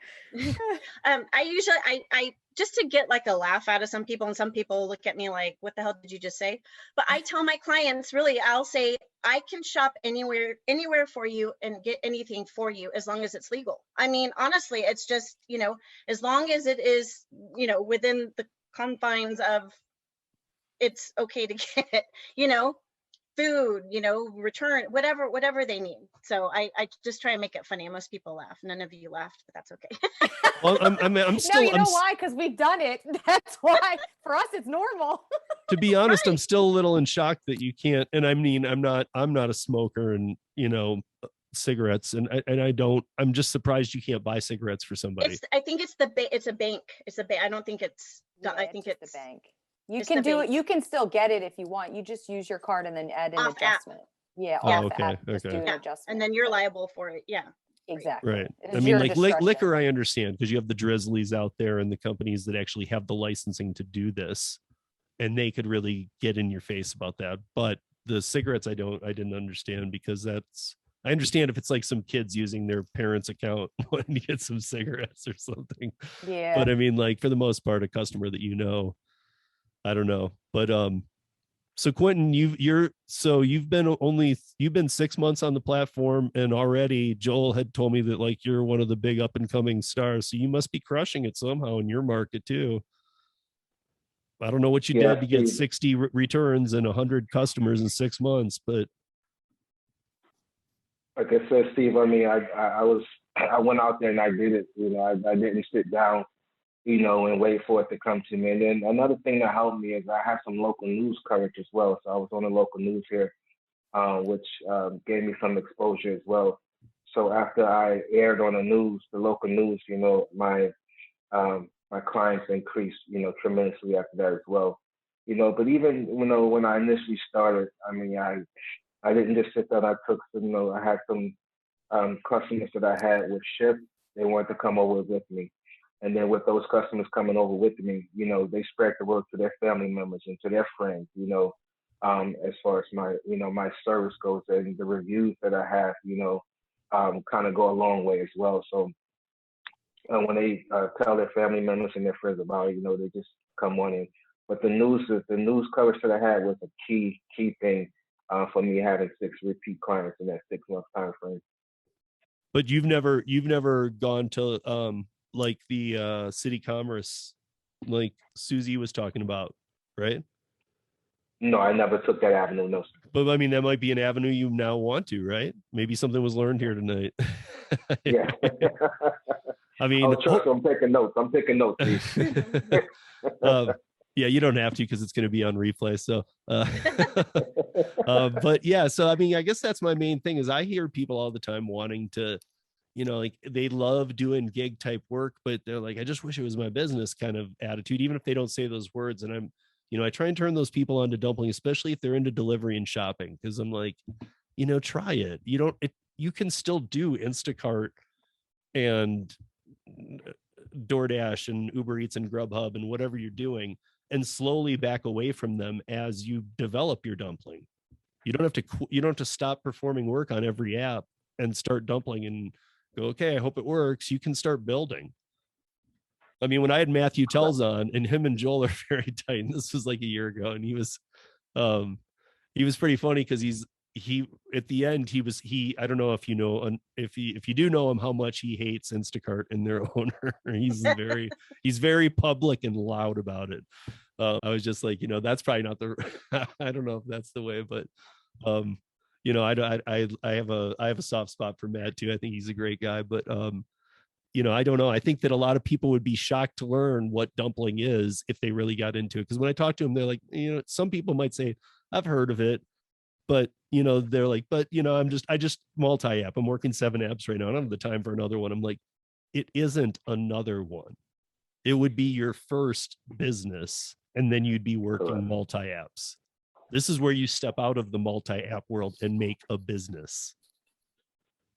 I usually, I just to get like a laugh out of some people, and some people look at me like, what the hell did you just say? But I tell my clients, really, I'll say, I can shop anywhere for you and get anything for you as long as it's legal. I mean, honestly, it's just, you know, as long as it is, you know, within the confines of it's okay to get, you know, food, you know, return, whatever they need. So I just try and make it funny. Most people laugh. None of you laughed, but that's okay. well, I'm still, No, you know why? Because we've done it. That's why. For us, it's normal. to be honest, I'm Right. still a little in shock that you can't. And I mean, I'm not a smoker, and you know, cigarettes, and I'm just surprised you can't buy cigarettes for somebody. I think it's it's a bank. It's a bank. I don't think it's done. I think just it's the bank. You it's can the do bank. it. You can still get it if you want. You just use your card and then add an Off app. adjustment. Yeah, Oh, off okay, app. Just okay. do an Yeah, adjustment. and then you're but- liable for it. Yeah. Exactly. Right. It's I mean, your like discretion. liquor, I understand because you have the Drizzlies out there and the companies that actually have the licensing to do this, and they could really get in your face about that. But the cigarettes, I didn't understand because I understand if it's like some kids using their parents' account wanting to get some cigarettes or something. Yeah. But I mean, like for the most part, a customer that you know, I don't know. But so Quentin, you've been 6 months on the platform, and already Joel had told me that like you're one of the big up and coming stars. So you must be crushing it somehow in your market too. I don't know what you did to get 60 returns and 100 customers in 6 months, but like I said, Steve, I mean, I went out there and I did it. You know, I didn't sit down, you know, and wait for it to come to me. And then another thing that helped me is I had some local news coverage as well. So I was on the local news here, which gave me some exposure as well. So after I aired on the local news, you know, my clients increased, you know, tremendously after that as well. You know, but even, you know, when I initially started, I mean, I didn't just sit there. I took some, you know, I had some customers that I had with Shift. They wanted to come over with me. And then with those customers coming over with me, you know, they spread the word to their family members and to their friends, you know, as far as my, you know, my service goes, and the reviews that I have, you know, kind of go a long way as well. So when they tell their family members and their friends about it, you know, they just come on in. But the news coverage that I had was a key thing for me having 6 repeat clients in that 6-month time frame. But you've never gone to like the city commerce like Suze was talking about, right? No, I never took that avenue. No. But I mean, that might be an avenue you now want to, right? Maybe something was learned here tonight. Yeah. I mean, trust me, I'm taking notes. Yeah, you don't have to because it's going to be on replay. So, but yeah, so I mean, I guess that's my main thing is I hear people all the time wanting to, you know, like they love doing gig type work, but they're like, I just wish it was my business kind of attitude, even if they don't say those words. And I'm, you know, I try and turn those people onto Dumpling, especially if they're into delivery and shopping, because I'm like, you know, try it. You can still do Instacart and DoorDash and Uber Eats and Grubhub and whatever you're doing, and slowly back away from them as you develop your dumpling. You don't have to you don't have to stop performing work on every app and start dumpling and go, okay, I hope it works. You can start building. I mean, when I had Matthew Tells on, and him and Joel are very tight, and this was like a year ago, and he was pretty funny because he at the end I don't know if you know, if you do know him, how much he hates Instacart and their owner. he's very public and loud about it. I was just like, that's probably not the I don't know if that's the way, but I have a soft spot for Matt too. I think he's a great guy, but I don't know. I think that a lot of people would be shocked to learn what dumpling is if they really got into it. Because when I talk to them, they're like, some people might say, I've heard of it, but they're like, but I just multi-app. I'm working 7 apps right now. I don't have the time for another one. I'm like, it isn't another one. It would be your first business, and then you'd be working multi-apps. This is where you step out of the multi-app world and make a business.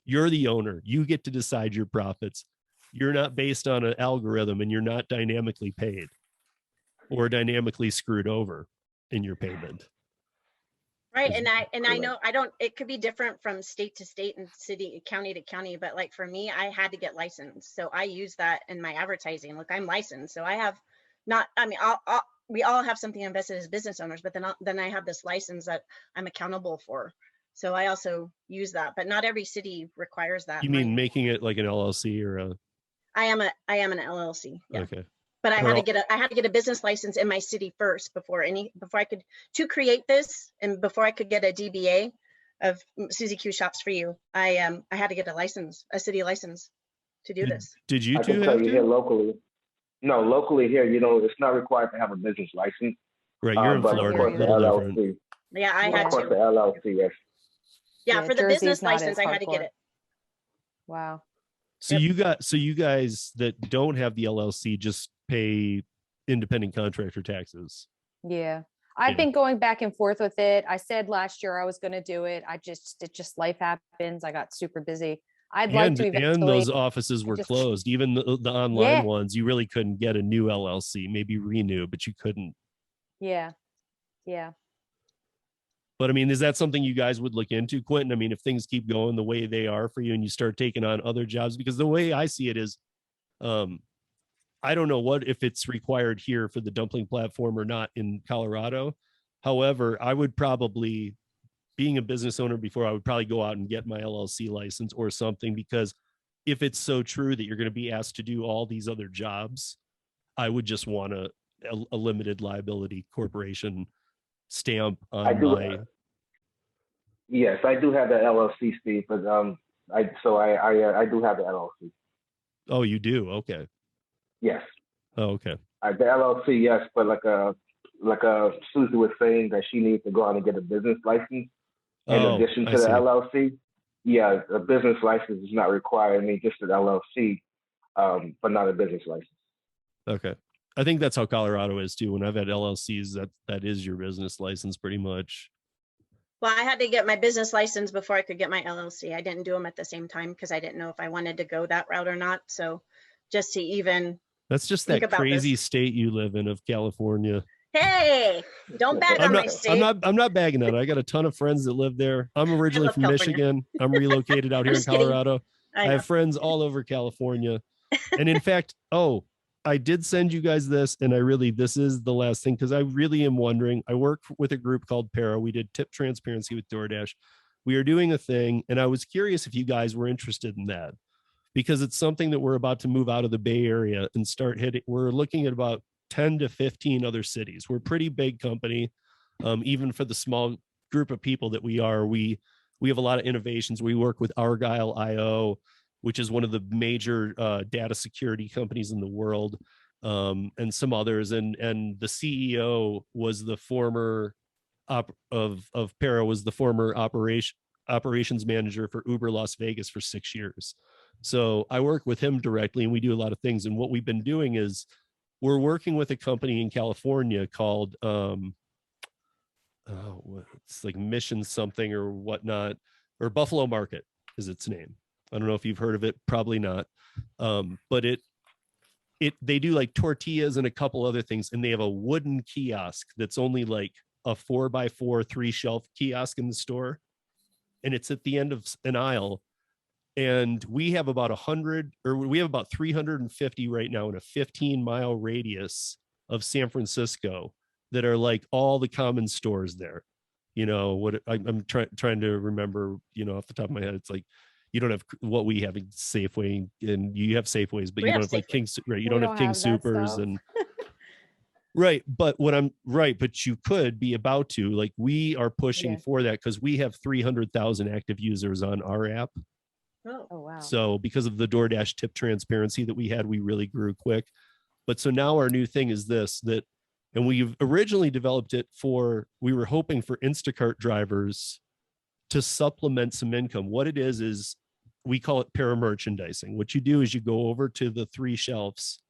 You're the owner. You get to decide your profits. You're not based on an algorithm, and you're not dynamically paid or dynamically screwed over in your payment. Right. And I know it could be different from state to state and city, county to county, but like for me, I had to get licensed. So I use that in my advertising. Look, I'm licensed. So I have we all have something invested as business owners, but then I have this license that I'm accountable for. So I also use that, but not every city requires that. You mean making it like an LLC or a? I am an LLC. Yeah. Okay. But I had to get a business license in my city first before I could to create this, and before I could get a DBA of Susie Q Shops for You. I had to get a city license to do this. Did you I two can have tell you to? here locally? No, locally here, it's not required to have a business license. Right, you're in but Florida. Of course, the LLC. Yeah, I had Of course, to. the LLC, yes. Yeah, for the Jersey's business not as license, I had to get hardcore. it. Wow. So you guys that don't have the LLC just pay independent contractor taxes. Yeah. I've been going back and forth with it. I said last year I was going to do it. It just life happens. I got super busy. I'd like to eventually. And those offices were closed. Even the online ones, you really couldn't get a new LLC, maybe renew, but you couldn't. Yeah. Yeah. But I mean, is that something you guys would look into, Quentin? I mean, if things keep going the way they are for you and you start taking on other jobs, because the way I see it is, I don't know if it's required here for the dumpling platform or not in Colorado. However, I would probably, being a business owner before, I would probably go out and get my LLC license or something, because if it's so true that you're going to be asked to do all these other jobs, I would just want a limited liability corporation stamp on my. Yes, I do have the LLC, Steve, but I do have the LLC. Oh, you do? Okay. Yes. Oh, okay. The LLC, yes, but like Suze was saying that she needs to go out and get a business license in addition to the LLC. Yeah, a business license is not required. I mean, just an LLC, but not a business license. Okay. I think that's how Colorado is too. When I've had LLCs, that is your business license pretty much. Well, I had to get my business license before I could get my LLC. I didn't do them at the same time because I didn't know if I wanted to go that route or not. So just to even. That's just that crazy state you live in of California. Hey, don't bag on my state. I'm not bagging on it. I got a ton of friends that live there. I'm originally from Michigan. I'm relocated out here in Colorado. I have friends all over California. And in fact, I did send you guys this, and this is the last thing, because I really am wondering. I work with a group called Para. We did tip transparency with Doordash. We are doing a thing, and I was curious if you guys were interested in that, because it's something that we're about to move out of the Bay Area and start hitting. We're looking at about 10 to 15 other cities. We're a pretty big company. Even for the small group of people that we are, we have a lot of innovations. We work with Argyle IO, which is one of the major data security companies in the world, and some others. And the CEO was the former of Para, was the former operations manager for Uber Las Vegas for 6 years. So I work with him directly, and we do a lot of things. And what we've been doing is we're working with a company in California called it's like Mission something or whatnot, or Buffalo Market is its name. I don't know if you've heard of it, probably not. But they do like tortillas and a couple other things, and they have a wooden kiosk that's only like a 4x4 3-shelf kiosk in the store, and it's at the end of an aisle. And we have about 100, or we have about 350 right now in a 15-mile radius of San Francisco that are like all the common stores there. You know what I'm trying to remember, you know, off the top of my head. It's like, you don't have what we have in Safeway, and you have Safeways, but you don't have like King, right? You don't have King Supers and right. But but you could be about to, like, we are pushing for that because we have 300,000 active users on our app. Oh, wow. So because of the DoorDash tip transparency that we had, we really grew quick. But so now our new thing is this, and we've originally developed it we were hoping for Instacart drivers to supplement some income. What it is we call it para-merchandising. What you do is you go over to the 3 shelves.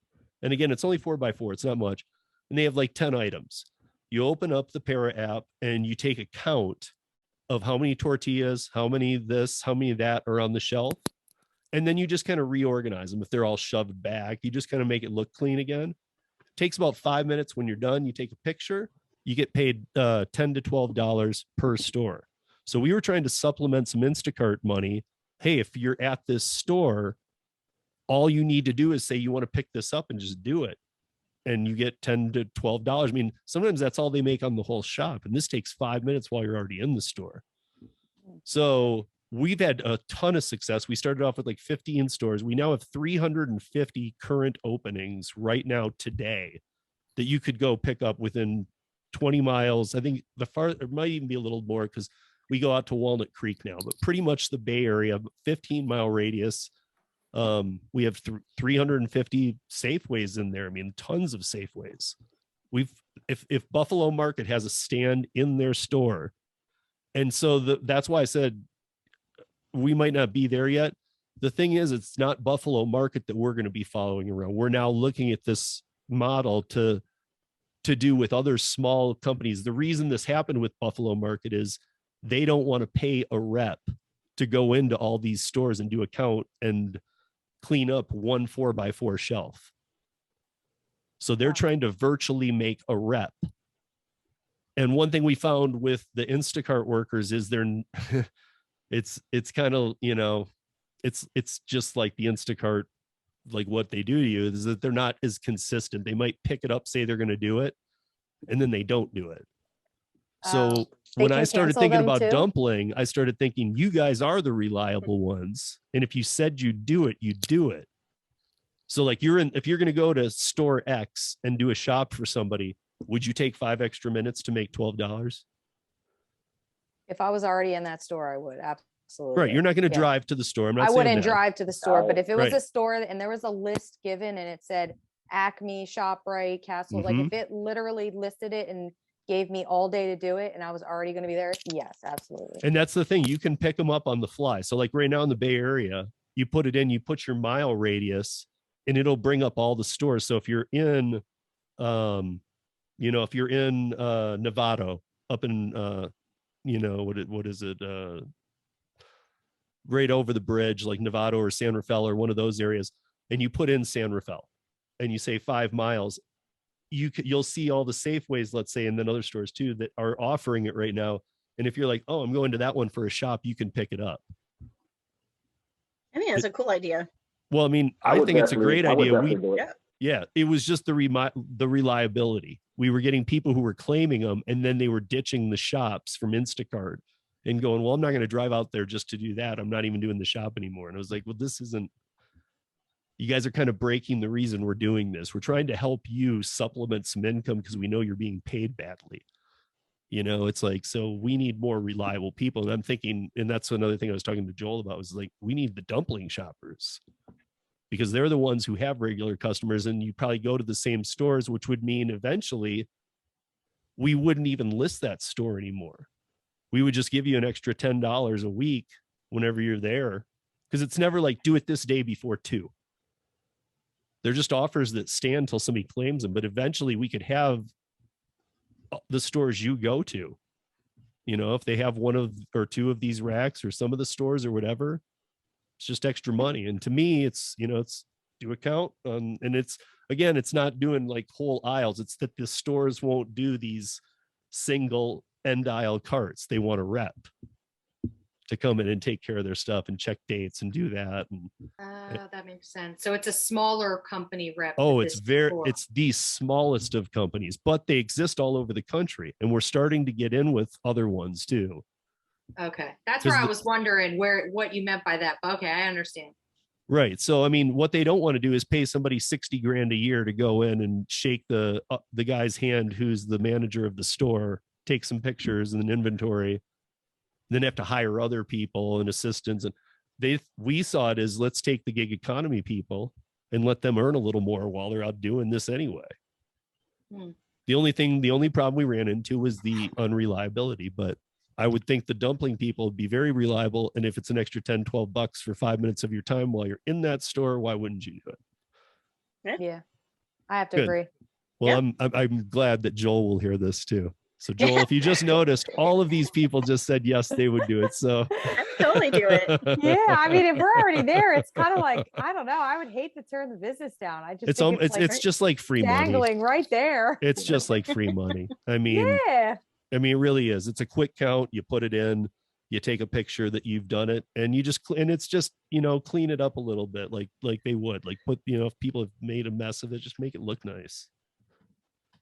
And again, it's only 4x4. It's not much. And they have like 10 items. You open up the Para app and you take a count of how many tortillas, how many this, how many that are on the shelf. And then you just kind of reorganize them. If they're all shoved back, you just kind of make it look clean again. It takes about 5 minutes. When you're done, you take a picture, you get paid $10 to $12 per store. So we were trying to supplement some Instacart money. Hey, if you're at this store, all you need to do is say you want to pick this up and just do it. And you get $10 to $12. I mean, sometimes that's all they make on the whole shop. And this takes 5 minutes while you're already in the store. So we've had a ton of success. We started off with like 15 stores. We now have 350 current openings right now today that you could go pick up within 20 miles. I think it might even be a little more because we go out to Walnut Creek now, but pretty much the Bay Area, 15-mile radius. We have 350 Safeways in there. I mean, tons of Safeways. If Buffalo Market has a stand in their store, and so that's why I said we might not be there yet. The thing is, it's not Buffalo Market that we're going to be following around. We're now looking at this model to do with other small companies. The reason this happened with Buffalo Market is they don't want to pay a rep to go into all these stores and do a count and clean up one 4x4 shelf. So they're trying to virtually make a rep. And one thing we found with the Instacart workers is it's kind of, you know, it's just like the Instacart, like what they do to you is that they're not as consistent. They might pick it up, say they're going to do it, and then they don't do it. So when I started thinking about Dumpling, I started thinking you guys are the reliable ones. And if you said you do it, you do it. So like if you're going to go to store X and do a shop for somebody, would you take 5 extra minutes to make $12? If I was already in that store, I would. Absolutely. Right. You're not going to drive to the store. I'm not I saying wouldn't that. drive to the store, but if it was Right. a store and there was a list given and it said Acme, ShopRite, Castle, like if it literally listed it and gave me all day to do it and I was already going to be there, yes, absolutely. And that's the thing. You can pick them up on the fly. So like right now in the Bay Area, you put it in, you put your mile radius and it'll bring up all the stores. So if you're in, if you're in Novato, up in, what is it? Right over the bridge, like Novato or San Rafael or one of those areas, and you put in San Rafael and you say 5 miles, you'll see all the Safeways, let's say, and then other stores too that are offering it right now. And if you're like, oh, I'm going to that one for a shop, you can pick it up. I mean, it's a cool idea. Well, I mean, I think it's a great idea. Yeah, it was just the reliability. We were getting people who were claiming them, and then they were ditching the shops from Instacart and going, well, I'm not going to drive out there just to do that. I'm not even doing the shop anymore. And I was like, well, this isn't, you guys are kind of breaking the reason we're doing this. We're trying to help you supplement some income because we know you're being paid badly. You know, it's like, so we need more reliable people. And I'm thinking, and that's another thing I was talking to Joel about, was like, we need the dumpling shoppers because they're the ones who have regular customers, and you probably go to the same stores, which would mean eventually we wouldn't even list that store anymore. We would just give you an extra $10 a week whenever you're there. Because it's never like, do it this day before 2. They're just offers that stand until somebody claims them. But eventually we could have the stores you go to, you know, if they have 1 or 2 of these racks or some of the stores or whatever, it's just extra money. And to me, it's, it's do a count. And it's, again, it's not doing like whole aisles. It's that the stores won't do these single end aisle carts. They want a rep to come in and take care of their stuff and check dates and do that. And That makes sense. So it's a smaller company rep. oh, at it's this store. it's the smallest of companies, but they exist all over the country, and we're starting to get in with other ones too. Okay. That's where I was wondering what you meant by that. Okay, I understand. Right. So, I mean, what they don't want to do is pay somebody 60 grand a year to go in and shake the guy's hand who's the manager of the store, take some pictures and an inventory, then have to hire other people and assistants. And we saw it as, let's take the gig economy people and let them earn a little more while they're out doing this anyway. The only problem we ran into was the unreliability, but I would think the dumpling people would be very reliable. And if it's an extra 10, 12 bucks for 5 minutes of your time while you're in that store, why wouldn't you do it? Yeah, I have to Good. agree. Well, yeah. I'm glad that Joel will hear this too. So Joel, if you just noticed, all of these people just said, yes, they would do it. So I would totally do it. Yeah. I mean, if we're already there, it's kind of like, I don't know. I would hate to turn the business down. I just think it's just like free dangling money right there. It's just like free money. I mean, yeah. I mean, it really is. It's a quick count. You put it in, you take a picture that you've done it, and it's just, clean it up a little bit like they would, like put, if people have made a mess of it, just make it look nice.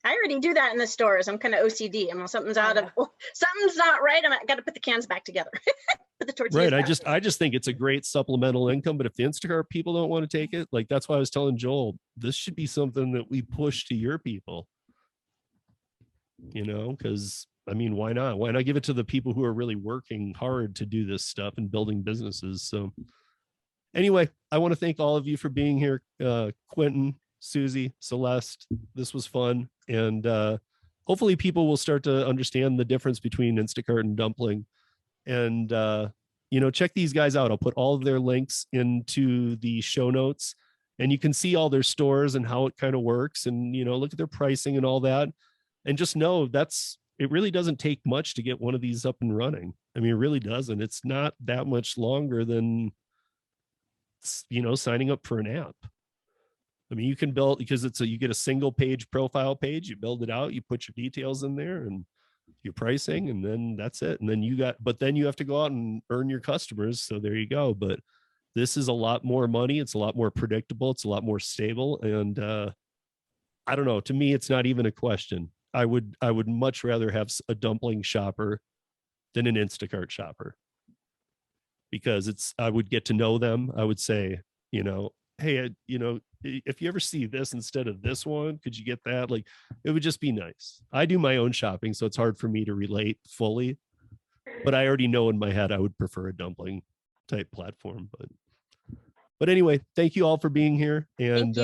I already do that in the stores. I'm kind of OCD. Something's not right. I got to put the cans back together. Put the tortillas Right. back. I just think it's a great supplemental income, but if the Instacart people don't want to take it, like, that's why I was telling Joel, this should be something that we push to your people, because I mean, why not? Why not give it to the people who are really working hard to do this stuff and building businesses? So anyway, I want to thank all of you for being here. Quentin, Susie, Celeste, this was fun. And hopefully people will start to understand the difference between Instacart and Dumpling. And, check these guys out. I'll put all of their links into the show notes, and you can see all their stores and how it kind of works, and, look at their pricing and all that. And just know it really doesn't take much to get one of these up and running. I mean, it really doesn't. It's not that much longer than, signing up for an app. I mean, you can build, because you get a single page profile page, you build it out, you put your details in there and your pricing, and then that's it. And then then you have to go out and earn your customers. So there you go. But this is a lot more money. It's a lot more predictable. It's a lot more stable. And I don't know, to me, it's not even a question. I would much rather have a dumpling shopper than an Instacart shopper, because I would get to know them. I would say, hey, if you ever see this instead of this one, could you get that? Like, it would just be nice. I do my own shopping, so it's hard for me to relate fully, but I already know in my head I would prefer a dumpling type platform. But anyway, thank you all for being here. And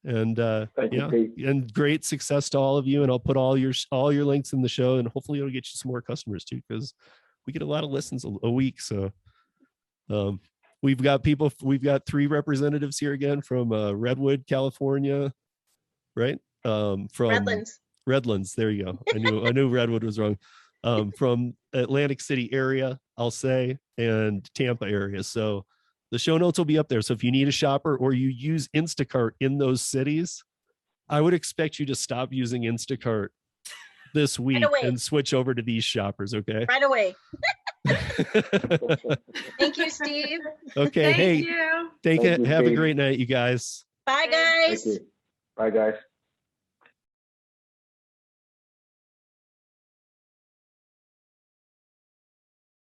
Thank you. And great success to all of you. And I'll put all your links in the show, and hopefully it'll get you some more customers too, because we get a lot of listens a week. So we've got 3 representatives here again from Redwood, California, right? From Redlands. There you go. I knew Redwood was wrong. From Atlantic City area, I'll say, and Tampa area. So the show notes will be up there. So if you need a shopper or you use Instacart in those cities, I would expect you to stop using Instacart this week and switch over to these shoppers. Okay. Right away. Thank you, Steve. Okay. Thank you. Have a great night, you guys. Bye, guys. Bye, guys.